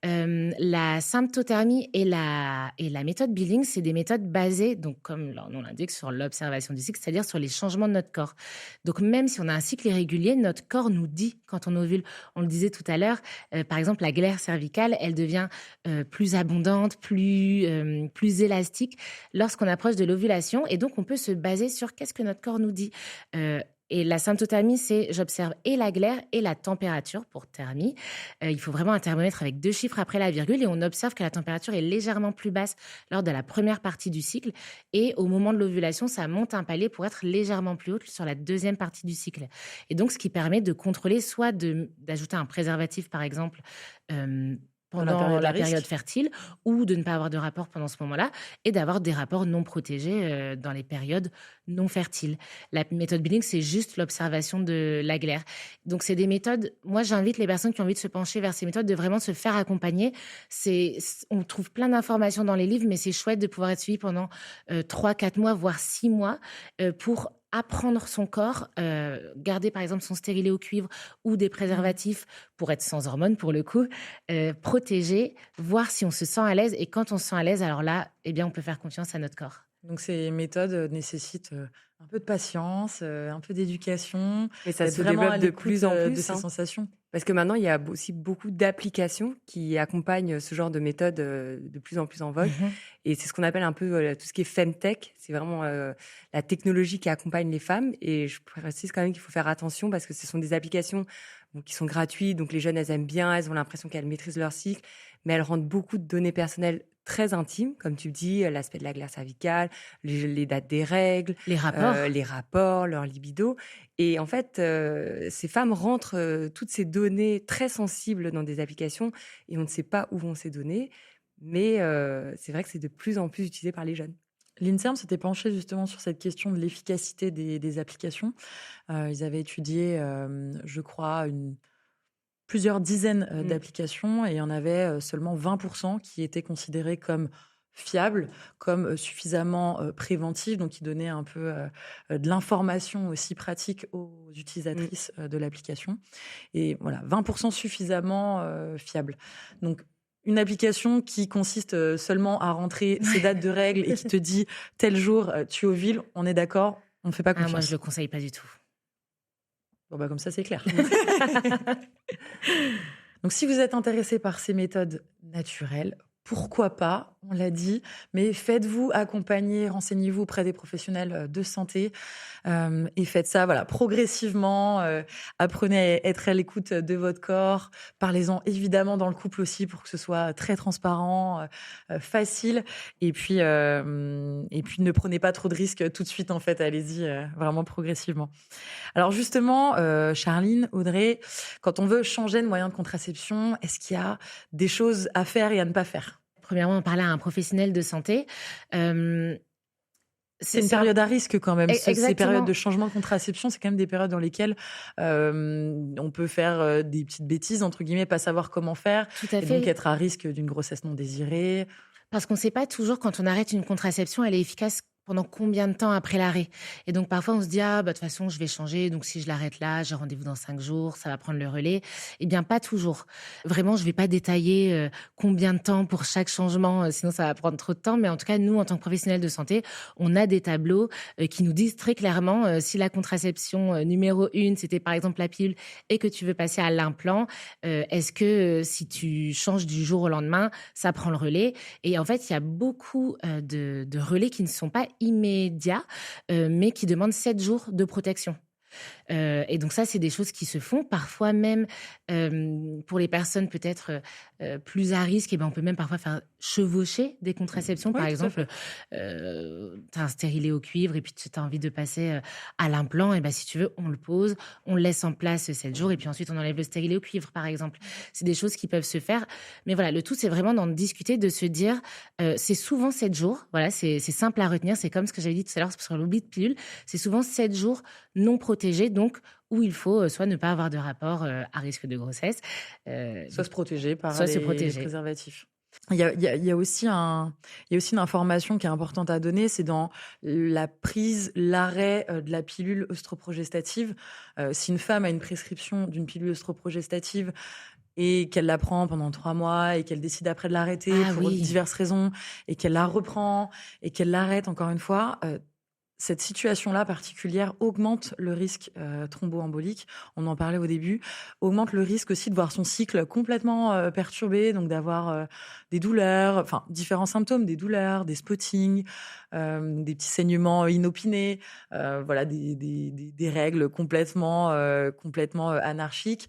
La symptothermie et la méthode Billing, c'est des méthodes basées, donc comme leur nom l'indique, sur l'observation du cycle, c'est-à-dire sur les changements de notre corps. Donc même si on a un cycle irrégulier, notre corps nous dit quand on ovule. On le disait tout à l'heure, par exemple, la glaire cervicale, elle devient plus abondante, plus élastique lorsqu'on approche de l'ovulation. Et donc, on peut se baser sur qu'est-ce que notre corps nous dit. Et la symptothermie, c'est j'observe et la glaire et la température pour thermie. Il faut vraiment un thermomètre avec 2 chiffres après la virgule et on observe que la température est légèrement plus basse lors de la première partie du cycle et au moment de l'ovulation, ça monte un palier pour être légèrement plus haute sur la deuxième partie du cycle. Et donc, ce qui permet de contrôler soit d'ajouter un préservatif, par exemple, pendant la période fertile, ou de ne pas avoir de rapport pendant ce moment-là, et d'avoir des rapports non protégés dans les périodes non fertiles. La méthode Billing, c'est juste l'observation de la glaire. Donc, c'est des méthodes... Moi, j'invite les personnes qui ont envie de se pencher vers ces méthodes de vraiment se faire accompagner. On trouve plein d'informations dans les livres, mais c'est chouette de pouvoir être suivi pendant 3-4 mois, voire 6 mois, pour apprendre son corps, garder par exemple son stérilet au cuivre ou des préservatifs pour être sans hormones pour le coup, protéger, voir si on se sent à l'aise et quand on se sent à l'aise, alors là, eh bien, on peut faire confiance à notre corps. Donc ces méthodes nécessitent un peu de patience, un peu d'éducation. Mais ça d'être se vraiment développe à de l'écoute, plus en plus. de ces sensations. Parce que maintenant, il y a aussi beaucoup d'applications qui accompagnent ce genre de méthode de plus en plus en vogue. Et c'est ce qu'on appelle un peu tout ce qui est femtech. C'est vraiment la technologie qui accompagne les femmes. Et je précise quand même qu'il faut faire attention parce que ce sont des applications qui sont gratuites. Donc les jeunes, elles aiment bien, elles ont l'impression qu'elles maîtrisent leur cycle. Mais elles rendent beaucoup de données personnelles très intimes, comme tu dis, l'aspect de la glaire cervicale, les dates des règles, les rapports, leur libido. Et en fait, ces femmes rentrent toutes ces données très sensibles dans des applications et on ne sait pas où vont ces données. Mais c'est vrai que c'est de plus en plus utilisé par les jeunes. L'INSERM s'était penché justement sur cette question de l'efficacité des applications. Ils avaient étudié, je crois, plusieurs dizaines d'applications et il y en avait seulement 20% qui étaient considérées comme fiables, comme suffisamment préventives, donc qui donnaient un peu de l'information aussi pratique aux utilisatrices de l'application. Et voilà, 20% suffisamment fiables. Donc, une application qui consiste seulement à rentrer ses dates de règles et qui te dit tel jour tu ovules, on est d'accord, on ne fait pas confiance. Moi, je ne le conseille pas du tout. Bon, bah, comme ça, c'est clair. Donc, si vous êtes intéressé par ces méthodes naturelles, pourquoi pas, on l'a dit, mais faites-vous accompagner, renseignez-vous auprès des professionnels de santé et faites ça voilà, progressivement. Apprenez à être à l'écoute de votre corps. Parlez-en évidemment dans le couple aussi pour que ce soit très transparent, facile. Et puis, ne prenez pas trop de risques tout de suite, en fait. Allez-y vraiment progressivement. Alors justement, Charline, Audrey, quand on veut changer de moyen de contraception, est-ce qu'il y a des choses à faire et à ne pas faire ? Premièrement, parler à un professionnel de santé. C'est une période à risque quand même. Ces Exactement. périodes de changement de contraception, c'est quand même des périodes dans lesquelles on peut faire des petites bêtises, entre guillemets, pas savoir comment faire. Tout à et fait. donc être à risque d'une grossesse non désirée. Parce qu'on ne sait pas toujours quand on arrête une contraception, elle est efficace pendant combien de temps après l'arrêt. Et donc, parfois, on se dit, de toute façon, je vais changer. Donc, si je l'arrête là, j'ai rendez-vous dans 5 jours, ça va prendre le relais. Eh bien, pas toujours. Vraiment, je ne vais pas détailler combien de temps pour chaque changement, sinon ça va prendre trop de temps. Mais en tout cas, nous, en tant que professionnels de santé, on a des tableaux qui nous disent très clairement si la contraception numéro 1, c'était par exemple la pilule et que tu veux passer à l'implant, est-ce que si tu changes du jour au lendemain, ça prend le relais? Et en fait, il y a beaucoup de relais qui ne sont pas immédiats, mais qui demandent 7 jours de protection. Et donc ça, c'est des choses qui se font. Parfois même, pour les personnes peut-être plus à risque, on peut même parfois faire chevaucher des contraceptions. Par exemple, tu as un stérilet au cuivre et puis tu as envie de passer à l'implant. Et si tu veux, on le pose, on le laisse en place 7 jours et puis ensuite on enlève le stérilet au cuivre, par exemple. C'est des choses qui peuvent se faire. Mais voilà, le tout, c'est vraiment d'en discuter, de se dire, c'est souvent 7 jours. Voilà, c'est simple à retenir. C'est comme ce que j'avais dit tout à l'heure sur l'oubli de pilule. C'est souvent 7 jours non protégés, donc où il faut soit ne pas avoir de rapport à risque de grossesse, soit se protéger par les préservatifs. Il y a aussi une information qui est importante à donner, c'est dans l'arrêt de la pilule œstroprogestative. Si une femme a une prescription d'une pilule œstroprogestative et qu'elle la prend pendant 3 mois et qu'elle décide après de l'arrêter pour diverses raisons et qu'elle la reprend et qu'elle l'arrête encore une fois, cette situation-là particulière augmente le risque thromboembolique, on en parlait au début, augmente le risque aussi de voir son cycle complètement perturbé, donc d'avoir des douleurs, enfin différents symptômes, des douleurs, des spottings, des petits saignements inopinés, voilà, des règles complètement anarchiques.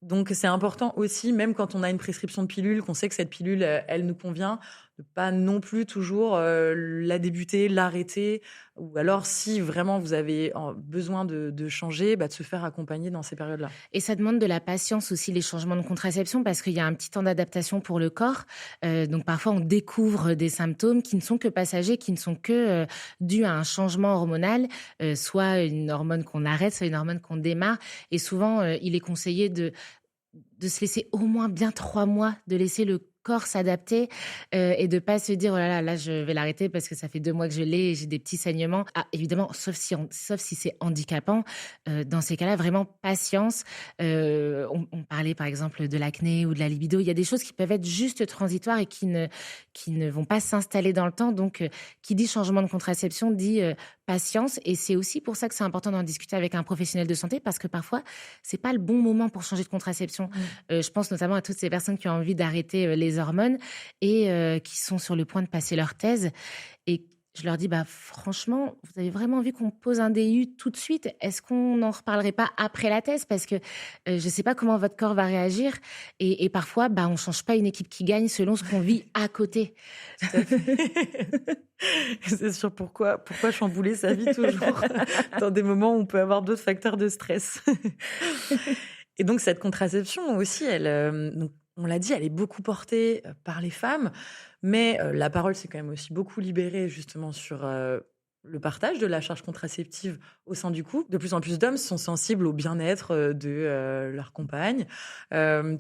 Donc c'est important aussi, même quand on a une prescription de pilule, qu'on sait que cette pilule, elle nous convient, de pas non plus toujours la débuter, l'arrêter, ou alors si vraiment vous avez besoin de changer, de se faire accompagner dans ces périodes-là. Et ça demande de la patience aussi, les changements de contraception, parce qu'il y a un petit temps d'adaptation pour le corps. Donc parfois, on découvre des symptômes qui ne sont que passagers, qui ne sont que dus à un changement hormonal, soit une hormone qu'on arrête, soit une hormone qu'on démarre. Et souvent, il est conseillé de se laisser au moins bien 3 mois, de laisser le corps s'adapter et de pas se dire oh là je vais l'arrêter parce que ça fait 2 mois que je l'ai et j'ai des petits saignements. Ah, évidemment, sauf si c'est handicapant. Dans ces cas-là, vraiment patience. On parlait par exemple de l'acné ou de la libido. Il y a des choses qui peuvent être juste transitoires et qui ne vont pas s'installer dans le temps. Donc, qui dit changement de contraception dit patience. Et c'est aussi pour ça que c'est important d'en discuter avec un professionnel de santé parce que parfois, c'est pas le bon moment pour changer de contraception. Je pense notamment à toutes ces personnes qui ont envie d'arrêter les hormones et qui sont sur le point de passer leur thèse. Et je leur dis, franchement, vous avez vraiment envie qu'on pose un DIU tout de suite? Est-ce qu'on n'en reparlerait pas après la thèse? Parce que je ne sais pas comment votre corps va réagir. Et parfois, on ne change pas une équipe qui gagne selon ce qu'on vit à côté. Tout à fait. C'est sûr pourquoi chambouler sa vie toujours dans des moments où on peut avoir d'autres facteurs de stress. Et donc, cette contraception aussi, donc, on l'a dit, elle est beaucoup portée par les femmes, mais la parole s'est quand même aussi beaucoup libérée justement sur le partage de la charge contraceptive au sein du couple. De plus en plus d'hommes sont sensibles au bien-être de leur compagne,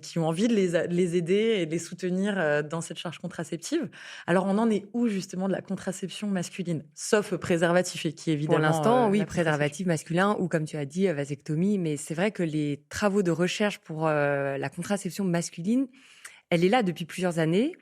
qui ont envie de les aider et de les soutenir dans cette charge contraceptive. Alors, on en est où justement de la contraception masculine? Sauf préservatif, et qui évidemment... Pour l'instant, oui, préservatif masculin ou comme tu as dit, vasectomie. Mais c'est vrai que les travaux de recherche pour la contraception masculine, elle est là depuis plusieurs années.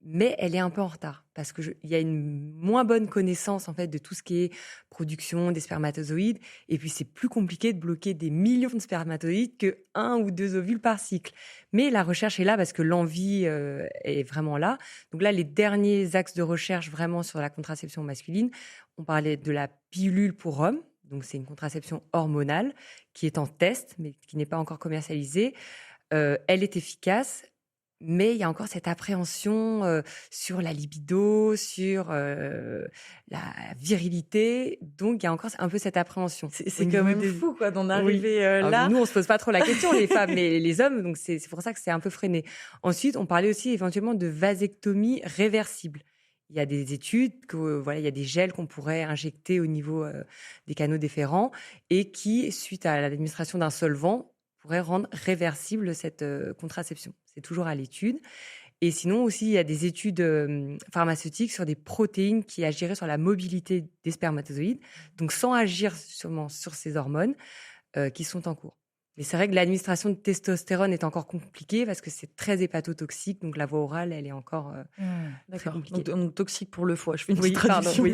Mais elle est un peu en retard parce qu'il y a une moins bonne connaissance en fait de tout ce qui est production des spermatozoïdes et puis c'est plus compliqué de bloquer des millions de spermatozoïdes que 1 ou 2 ovules par cycle. Mais la recherche est là parce que l'envie est vraiment là. Donc là, les derniers axes de recherche vraiment sur la contraception masculine, on parlait de la pilule pour hommes. Donc c'est une contraception hormonale qui est en test mais qui n'est pas encore commercialisée. Elle est efficace. Mais il y a encore cette appréhension sur la libido, sur la virilité. Donc, il y a encore un peu cette appréhension. C'est quand même fou quoi, d'en arriver là. Alors, nous, on ne se pose pas trop la question, les femmes, mais les hommes. Donc, c'est pour ça que c'est un peu freiné. Ensuite, on parlait aussi éventuellement de vasectomie réversible. Il y a des études, il y a des gels qu'on pourrait injecter au niveau des canaux déférents et qui, suite à l'administration d'un solvant, pourrait rendre réversible cette contraception. C'est toujours à l'étude. Et sinon aussi, il y a des études pharmaceutiques sur des protéines qui agiraient sur la mobilité des spermatozoïdes, donc sans agir sûrement sur ces hormones qui sont en cours. Mais c'est vrai que l'administration de testostérone est encore compliquée parce que c'est très hépatotoxique, donc la voie orale, elle est encore très compliquée. Donc toxique pour le foie. Je fais une petite traduction.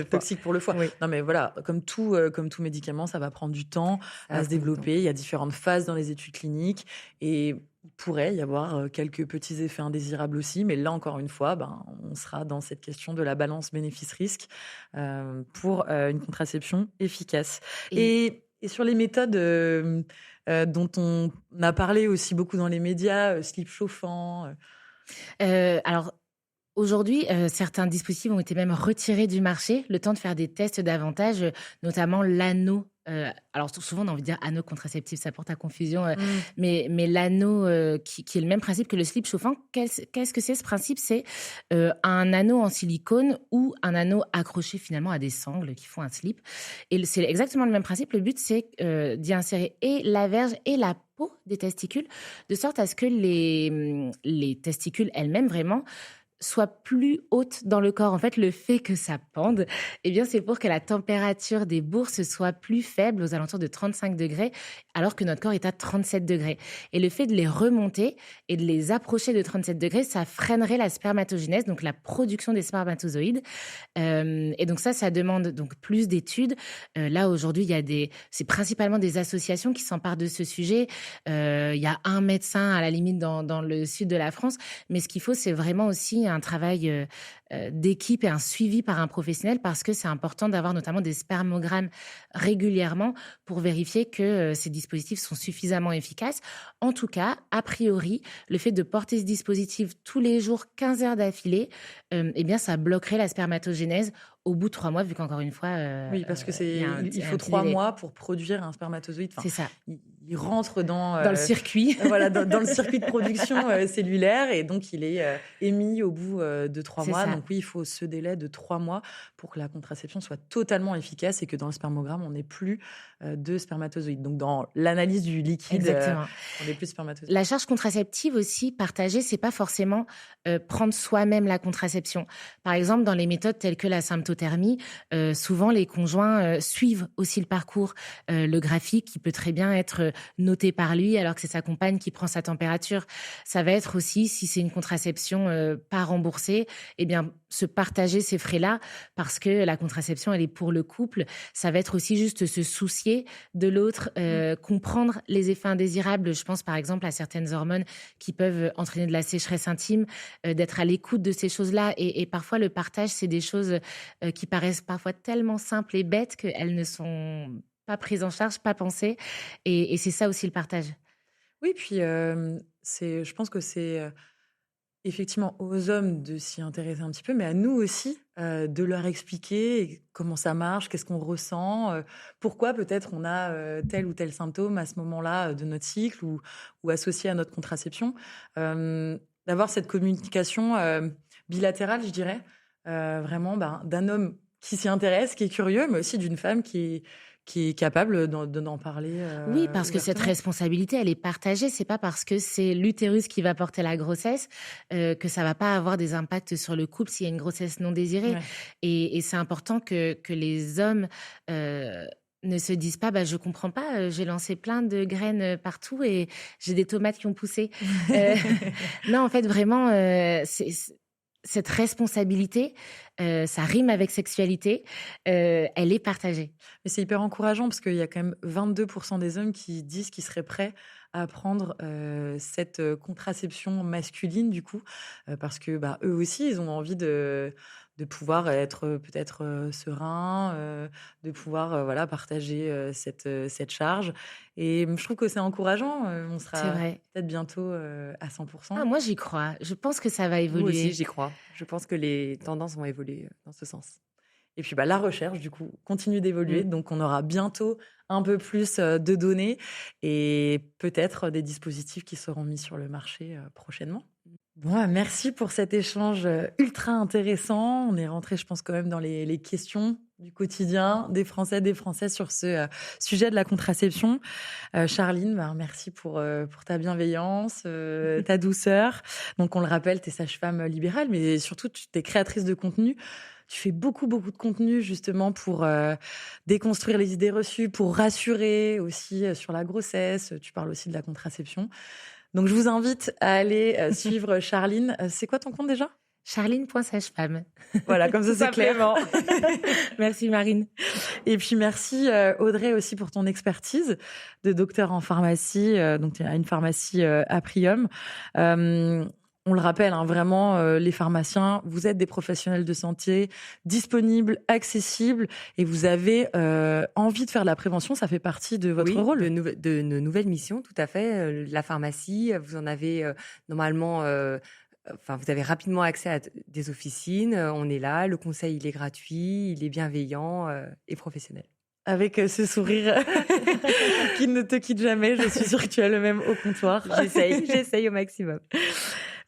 Toxique pour le foie. Oui. Non mais voilà, comme tout médicament, ça va prendre du temps à se développer. Il y a différentes phases dans les études cliniques et il pourrait y avoir quelques petits effets indésirables aussi. Mais là, encore une fois, on sera dans cette question de la balance bénéfice-risque pour une contraception efficace. Et sur les méthodes dont on a parlé aussi beaucoup dans les médias, slip chauffant. Alors, aujourd'hui, certains dispositifs ont été même retirés du marché, le temps de faire des tests davantage, notamment l'anneau. Alors souvent, on a envie de dire anneau contraceptif, ça porte à confusion, mais l'anneau qui est le même principe que le slip chauffant, qu'est-ce que c'est ce principe? C'est un anneau en silicone ou un anneau accroché finalement à des sangles qui font un slip. Et c'est exactement le même principe. Le but, c'est d'y insérer et la verge et la peau des testicules, de sorte à ce que les testicules elles-mêmes, vraiment, soient plus hautes dans le corps. En fait, le fait que ça pende, eh bien, c'est pour que la température des bourses soit plus faible, aux alentours de 35 degrés, alors que notre corps est à 37 degrés. Et le fait de les remonter et de les approcher de 37 degrés, ça freinerait la spermatogénèse, donc la production des spermatozoïdes. Et donc ça demande donc plus d'études. Là, aujourd'hui, c'est principalement des associations qui s'emparent de ce sujet. Il y a un médecin, à la limite, dans le sud de la France. Mais ce qu'il faut, c'est vraiment aussi un travail d'équipe et un suivi par un professionnel, parce que c'est important d'avoir notamment des spermogrammes régulièrement pour vérifier que ces dispositifs sont suffisamment efficaces. En tout cas, a priori, le fait de porter ce dispositif tous les jours, 15 heures d'affilée, eh bien, ça bloquerait la spermatogénèse au bout de 3 mois, vu qu'encore une fois, Oui, parce que il faut un 3 délai. mois pour produire un spermatozoïde. Enfin, C'est ça, il rentre dans dans le circuit. voilà, dans le circuit de production cellulaire, et donc il est émis au bout de 3 C'est mois. ça. Donc oui, il faut ce délai de 3 mois pour que la contraception soit totalement efficace et que dans le spermogramme, on n'ait plus de spermatozoïdes. Donc dans l'analyse du liquide, Exactement. on n'ait plus de spermatozoïdes. La charge contraceptive aussi partagée, c'est pas forcément prendre soi-même la contraception. Par exemple, dans les méthodes telles que la symptothermie, souvent les conjoints suivent aussi le parcours, le graphique qui peut très bien être noté par lui alors que c'est sa compagne qui prend sa température. Ça va être aussi, si c'est une contraception pas remboursée, eh bien se partager ces frais-là, parce que la contraception, elle est pour le couple. Ça va être aussi juste se soucier de l'autre, comprendre les effets indésirables. Je pense par exemple à certaines hormones qui peuvent entraîner de la sécheresse intime, d'être à l'écoute de ces choses-là. Et parfois, le partage, c'est des choses qui paraissent parfois tellement simples et bêtes qu'elles ne sont pas prises en charge, pas pensées. Et c'est ça aussi le partage. Oui, puis je pense que c'est effectivement aux hommes de s'y intéresser un petit peu, mais à nous aussi de leur expliquer comment ça marche, qu'est-ce qu'on ressent, pourquoi peut-être on a tel ou tel symptôme à ce moment-là de notre cycle, ou associé à notre contraception. D'avoir cette communication bilatérale, je dirais, vraiment d'un homme qui s'y intéresse, qui est curieux, mais aussi d'une femme qui est capable d'en parler Oui, parce que cette ouvertement. responsabilité, elle est partagée. C'est pas parce que c'est l'utérus qui va porter la grossesse que ça va pas avoir des impacts sur le couple s'il y a une grossesse non désirée. Ouais. Et c'est important que les hommes ne se disent pas, bah, je comprends pas, j'ai lancé plein de graines partout et j'ai des tomates qui ont poussé. Euh, non, en fait, vraiment, cette responsabilité, ça rime avec sexualité, elle est partagée. Mais c'est hyper encourageant parce qu'il y a quand même 22% des hommes qui disent qu'ils seraient prêts à prendre cette contraception masculine, du coup, parce que bah, eux aussi, ils ont envie de pouvoir être peut-être sereins, de pouvoir voilà, partager cette charge. Et je trouve que c'est encourageant. On C'est sera vrai. peut-être bientôt à 100%. Ah, moi, j'y crois. Je pense que ça va Moi aussi, évoluer. j'y crois. Je pense que les tendances vont évoluer dans ce sens. Et puis bah, la recherche, du coup, continue d'évoluer. Mm. Donc, on aura bientôt un peu plus de données et peut-être des dispositifs qui seront mis sur le marché prochainement. Bon, merci pour cet échange ultra intéressant. On est rentré, je pense, quand même dans les questions du quotidien des Français, des Françaises sur ce sujet de la contraception. Charline, bah, merci pour ta bienveillance, ta douceur. Donc, on le rappelle, tu es sage-femme libérale, mais surtout, tu es créatrice de contenu. Tu fais beaucoup, beaucoup de contenu justement pour déconstruire les idées reçues, pour rassurer aussi sur la grossesse. Tu parles aussi de la contraception. Donc, je vous invite à aller suivre Charline. C'est quoi ton compte déjà? Charline.sagefemme. Voilà, comme ça, c'est clair. Simplement. Merci Marine. Et puis, merci Audrey aussi pour ton expertise de docteur en pharmacie. Donc, tu as une pharmacie Aprium. On le rappelle, hein, vraiment, les pharmaciens, vous êtes des professionnels de santé disponibles, accessibles, et vous avez envie de faire de la prévention. Ça fait partie de votre Oui, rôle. de nos nouvelles missions, tout à fait. La pharmacie, vous en avez normalement, enfin, vous avez rapidement accès à des officines. On est là, le conseil, il est gratuit, il est bienveillant et professionnel. Avec ce sourire qui ne te quitte jamais. Je suis sûre que tu as le même au comptoir. J'essaye au maximum.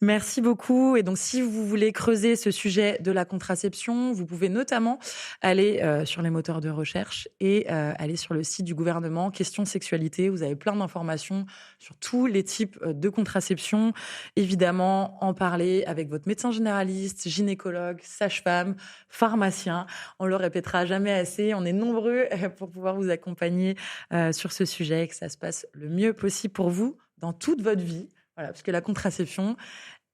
Merci beaucoup. Et donc, si vous voulez creuser ce sujet de la contraception, vous pouvez notamment aller sur les moteurs de recherche et aller sur le site du gouvernement, Questions Sexualité. Vous avez plein d'informations sur tous les types de contraception. Évidemment, en parler avec votre médecin généraliste, gynécologue, sage-femme, pharmacien. On le répétera jamais assez. On est nombreux pour pouvoir vous accompagner sur ce sujet et que ça se passe le mieux possible pour vous dans toute votre vie. Voilà, parce que la contraception,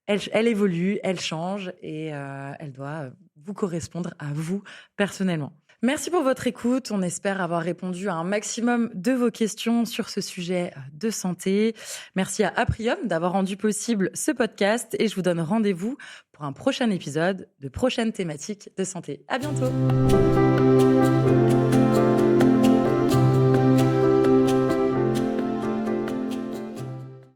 elle évolue, elle change et elle doit vous correspondre à vous personnellement. Merci pour votre écoute. On espère avoir répondu à un maximum de vos questions sur ce sujet de santé. Merci à Aprium d'avoir rendu possible ce podcast et je vous donne rendez-vous pour un prochain épisode de prochaines thématiques de santé. À bientôt.